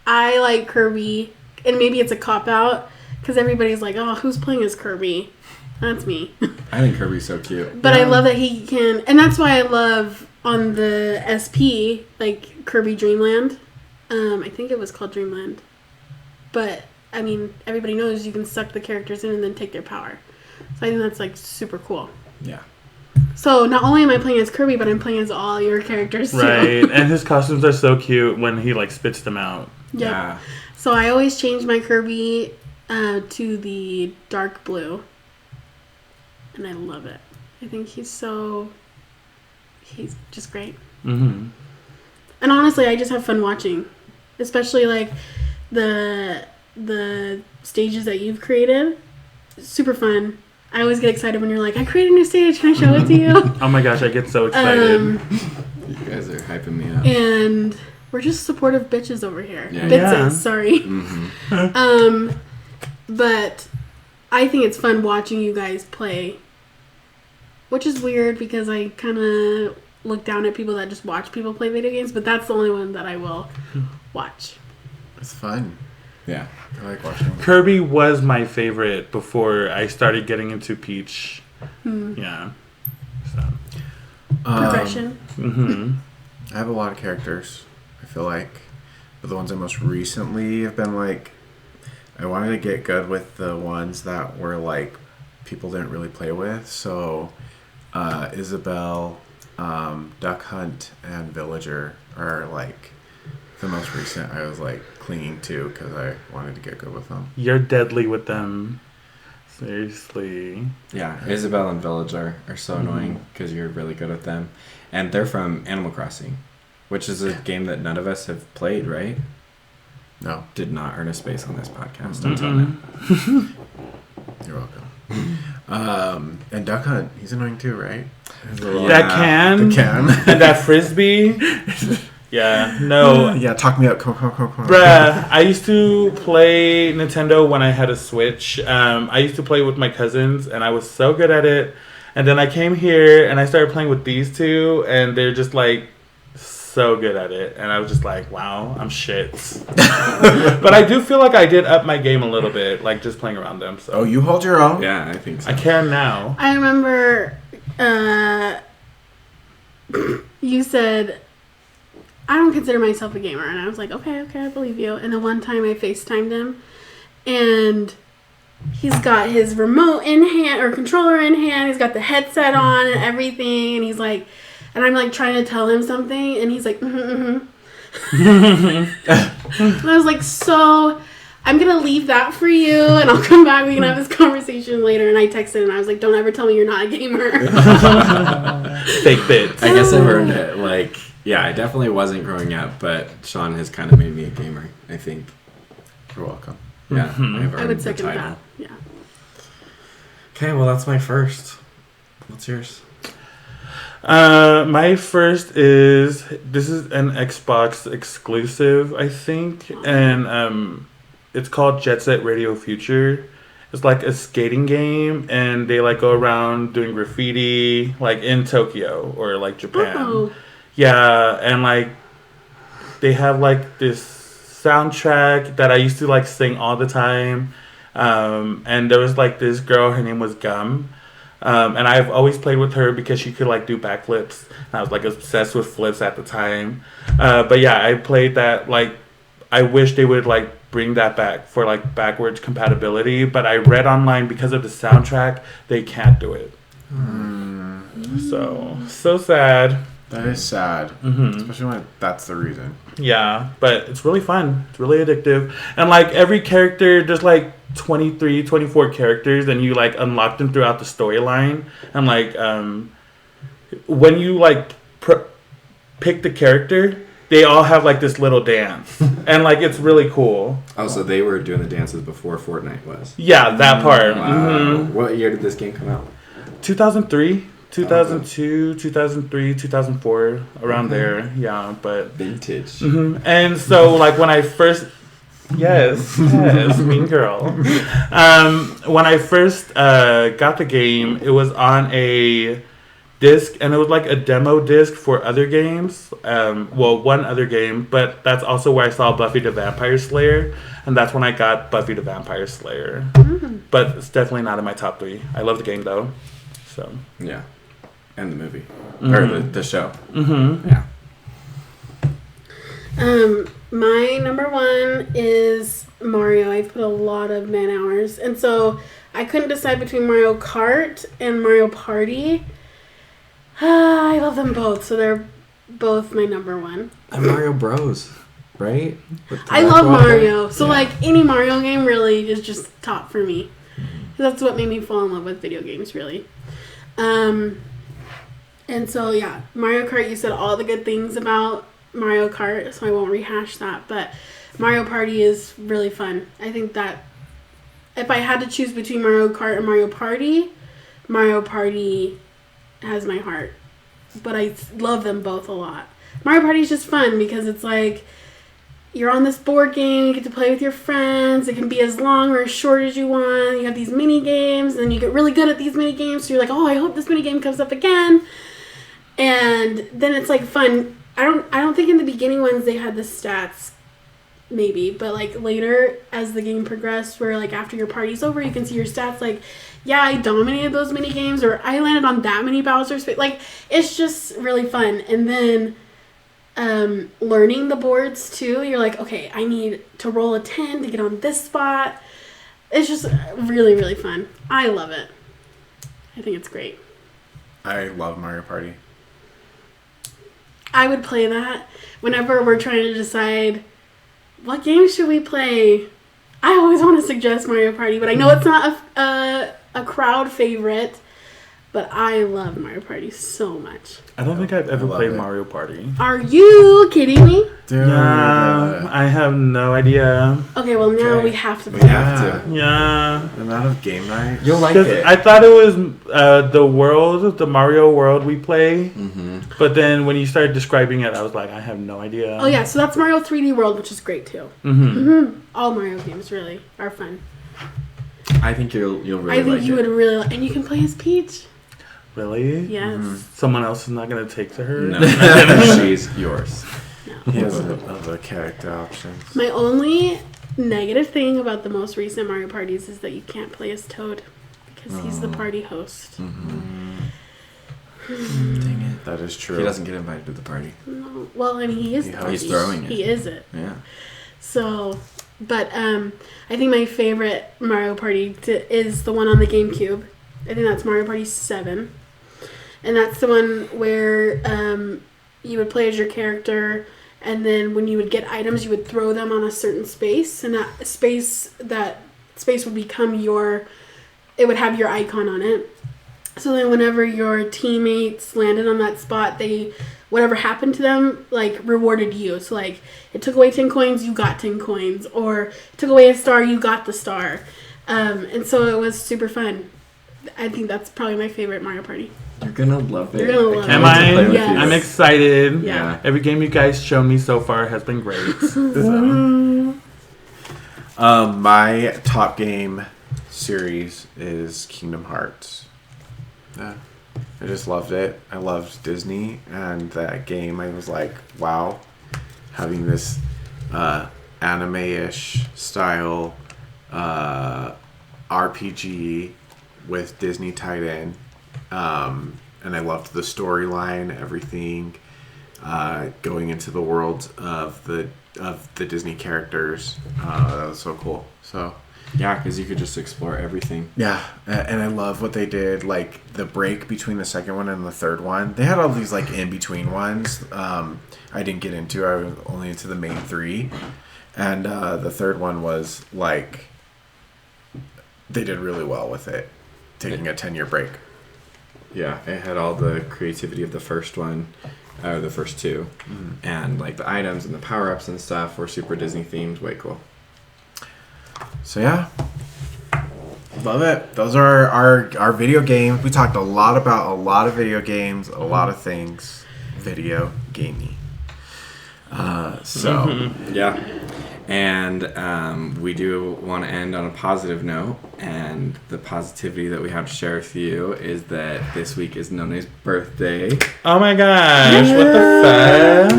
I like Kirby, and maybe it's a cop out because everybody's like, "Oh, who's playing as Kirby?" That's me. I think Kirby's so cute. But I love that he can, and that's why I love on the SP like Kirby Dreamland. I think it was called Dreamland, but I mean, everybody knows you can suck the characters in and then take their power. So I think that's like super cool. Yeah. So not only am I playing as Kirby, but I'm playing as all your characters too. Right, and his costumes are so cute when he like spits them out. Yep. Yeah. So I always change my Kirby to the dark blue, and I love it. I think he's just great. Mm-hmm. And honestly, I just have fun watching, especially like the stages that you've created. Super fun. I always get excited when you're like, I created a new stage. Can I show it to you? Oh my gosh, I get so excited. You guys are hyping me up. And we're just supportive bitches over here. Yeah. Bitzes, Yeah. sorry. Mm-hmm. But I think it's fun watching you guys play, which is weird because I kind of look down at people that just watch people play video games, but that's the only one that I will watch. It's fun. Yeah. I like watching. Kirby was my favorite before I started getting into Peach. Yeah. So. Progression. Mm-hmm. I have a lot of characters, I feel like. But the ones I most recently have been like, I wanted to get good with the ones that were like people didn't really play with. So Isabelle, Duck Hunt, and Villager are like the most recent I was like clinging to because I wanted to get good with them. You're deadly with them. Seriously. Yeah. Isabelle and Village are so annoying because you're really good at them. And they're from Animal Crossing, which is a game that none of us have played, right? No, Did not earn a space on this podcast until now. you're welcome. And Duck Hunt, he's annoying too, right? His little- That can. The can. And that frisbee. Yeah. No. Yeah, talk me up. Come on. Bruh, I used to play Nintendo when I had a Switch. I used to play with my cousins, and I was so good at it. And then I came here, and I started playing with these two, and they're just, like, so good at it. And I was just like, wow, I'm shit. But I do feel like I did up my game a little bit, like, just playing around them. So Oh, you hold your own? Yeah, I think so. I can now. I remember you said, I don't consider myself a gamer. And I was like, okay, I believe you. And then one time I FaceTimed him, and he's got his remote in hand, or controller in hand. He's got the headset on and everything. And he's like, and I'm like trying to tell him something, and he's like, And I was like, so I'm going to leave that for you, and I'll come back. We can have this conversation later. And I texted, and I was like, don't ever tell me you're not a gamer. Fake bits. I guess I've earned it. Like, yeah, I definitely wasn't growing up, but Shawn has kind of made me a gamer, I think. You're welcome. Yeah, I've I earned would the second title. that. Yeah. Okay, well, that's my first. What's yours? My first is, this is an Xbox exclusive, I think, and it's called Jet Set Radio Future. It's like a skating game, and they like go around doing graffiti, like in Tokyo or like Japan. Oh. Yeah, and like they have like this soundtrack that I used to like sing all the time. And there was like this girl, her name was Gum. And I've always played with her because she could like do backflips. And I was like obsessed with flips at the time. But yeah, I played that. Like, I wish they would like bring that back for like backwards compatibility. But I read online because of the soundtrack, they can't do it. So sad. That is sad. Especially when that's the reason. Yeah, but it's really fun. It's really addictive. And like every character, there's like 23, 24 characters, and you like unlock them throughout the storyline. And like when you like pick the character, they all have like this little dance. And like it's really cool. Oh, so they were doing the dances before Fortnite was. Yeah, that part. Wow. What year did this game come out? 2003. 2002, 2003, 2004, around there, yeah, but... Vintage. And so, like, when I first... Yes, mean girl. When I first got the game, it was on a disc, and it was like a demo disc for other games. Well, one other game, but that's also where I saw Buffy the Vampire Slayer, and that's when I got Buffy the Vampire Slayer. But it's definitely not in my top 3. I love the game, though, so... Yeah. And the movie. Or the show. Mm-hmm. Yeah. My number one is Mario. I've put a lot of man hours. And so I couldn't decide between Mario Kart and Mario Party. I love them both, so they're both my number one. And Mario Bros, right? I love Mario. So, like, any Mario game really is just top for me. That's what made me fall in love with video games, really. And so, yeah, Mario Kart, you said all the good things about Mario Kart, so I won't rehash that. But Mario Party is really fun. I think that if I had to choose between Mario Kart and Mario Party has my heart. But I love them both a lot. Mario Party is just fun because it's like you're on this board game, you get to play with your friends. It can be as long or as short as you want. You have these mini games, and you get really good at these mini games. So you're like, oh, I hope this mini game comes up again. And then it's like fun. I don't think in the beginning ones they had the stats, maybe, but like later as the game progressed, where like after your party's over, you can see your stats. Like, yeah, I dominated those mini games, or I landed on that many Bowser's face. Like, it's just really fun. And then learning the boards too. You're like, okay, I need to roll a 10 to get on this spot. It's just really, really fun. I love it. I think it's great. I love Mario Party. I would play that whenever we're trying to decide what game should we play. I always want to suggest Mario Party, but I know it's not a crowd favorite. But I love Mario Party so much. I don't think I've ever played it. Mario Party. Are you kidding me? Dude. Yeah, I have no idea. Okay, well now Okay. we have to play. We have to. Yeah. The amount of game night. You'll like 'Cause it. I thought it was the Mario world we play. Mm-hmm. But then when you started describing it, I was like, I have no idea. Oh yeah, so that's Mario 3D World, which is great too. Mm-hmm. All Mario games really are fun. I think you'll really I think like you it. would really, and you can play as Peach. Really? Yes. Someone else is not going to take to her? No, she's yours. He has other character options. My only negative thing about the most recent Mario parties is that you can't play as Toad because he's the party host. Dang it. That is true. He doesn't get invited to the party. No, well, I mean he is. The party. He's throwing it. He is it. Yeah. So, but I think my favorite Mario Party is the one on the GameCube. I think that's Mario Party 7. And that's the one where you would play as your character, and then when you would get items, you would throw them on a certain space, and that space would become it would have your icon on it. So then whenever your teammates landed on that spot, whatever happened to them, like, rewarded you. So, like, it took away 10 coins, you got 10 coins. Or it took away a star, you got the star. And so it was super fun. I think that's probably my favorite Mario Party. You're gonna love it. You're gonna love Am it. I? Play with Yes. you. I'm excited. Yeah. Every game you guys shown me so far has been great. My top game series is Kingdom Hearts. Yeah. I just loved it. I loved Disney, and that game, I was like, wow, having this anime-ish style RPG with Disney tied in. And I loved the storyline, everything, going into the world of the Disney characters. That was so cool. So Yeah, because you could just explore everything. yeah, and I love what they did. Like the break between the second one and the third one, they had all these like in between ones. I didn't get into. I was only into the main three, and the third one was like they did really well with it, taking a 10-year break. Yeah, it had all the creativity of the first one, or the first two, and like the items and the power ups and stuff were super Disney themed. Way cool. So yeah, love it. Those are our video games. We talked a lot about a lot of video games, a lot of things, video gaming. Yeah, and we do want to end on a positive note, and the positivity that we have to share with you is that this week is None's birthday. Oh my gosh, what the fuck?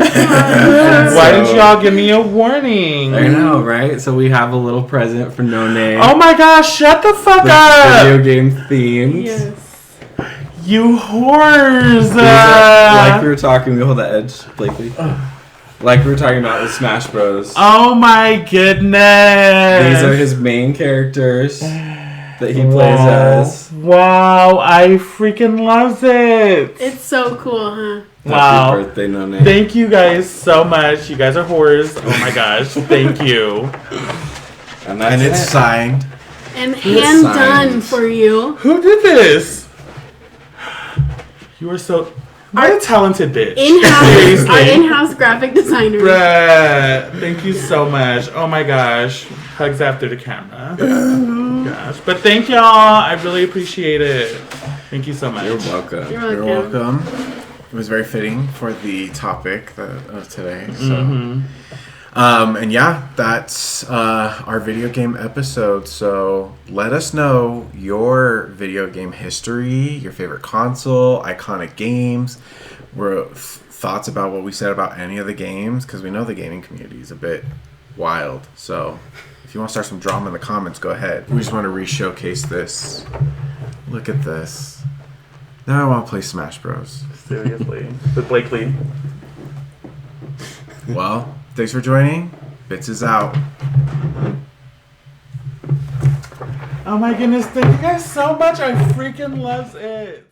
Why didn't y'all give me a warning? I know, right? So we have a little present for None. Oh my gosh, shut the fuck up! Video game themed. Yes. You whores! Like we were talking, we hold the edge, Blakely. Like we were talking about with Smash Bros. Oh my goodness! These are his main characters that he plays as. Wow, I freaking love it! It's so cool, huh? Wow. Happy birthday, No Name. Thank you guys so much. You guys are whores. Oh my gosh. Thank you. And it's signed. And hand done signed. for you. Who did this? You are so... What a talented bitch. In-house, our in-house graphic designer. Bruh, thank you so much. Oh my gosh. Hugs after the camera. Gosh. But thank y'all. I really appreciate it. Thank you so much. You're welcome. You're welcome. It was very fitting for the topic of today. So, and yeah, that's our video game episode. So let us know your video game history, your favorite console, iconic games, thoughts about what we said about any of the games, because we know the gaming community is a bit wild. So if you want to start some drama in the comments, go ahead. We just want to re-showcase this. Look at this. Now I want to play Smash Bros. Seriously. With Blakely. Well, thanks for joining. Bitzes out. Oh my goodness, thank you guys so much. I freaking love it.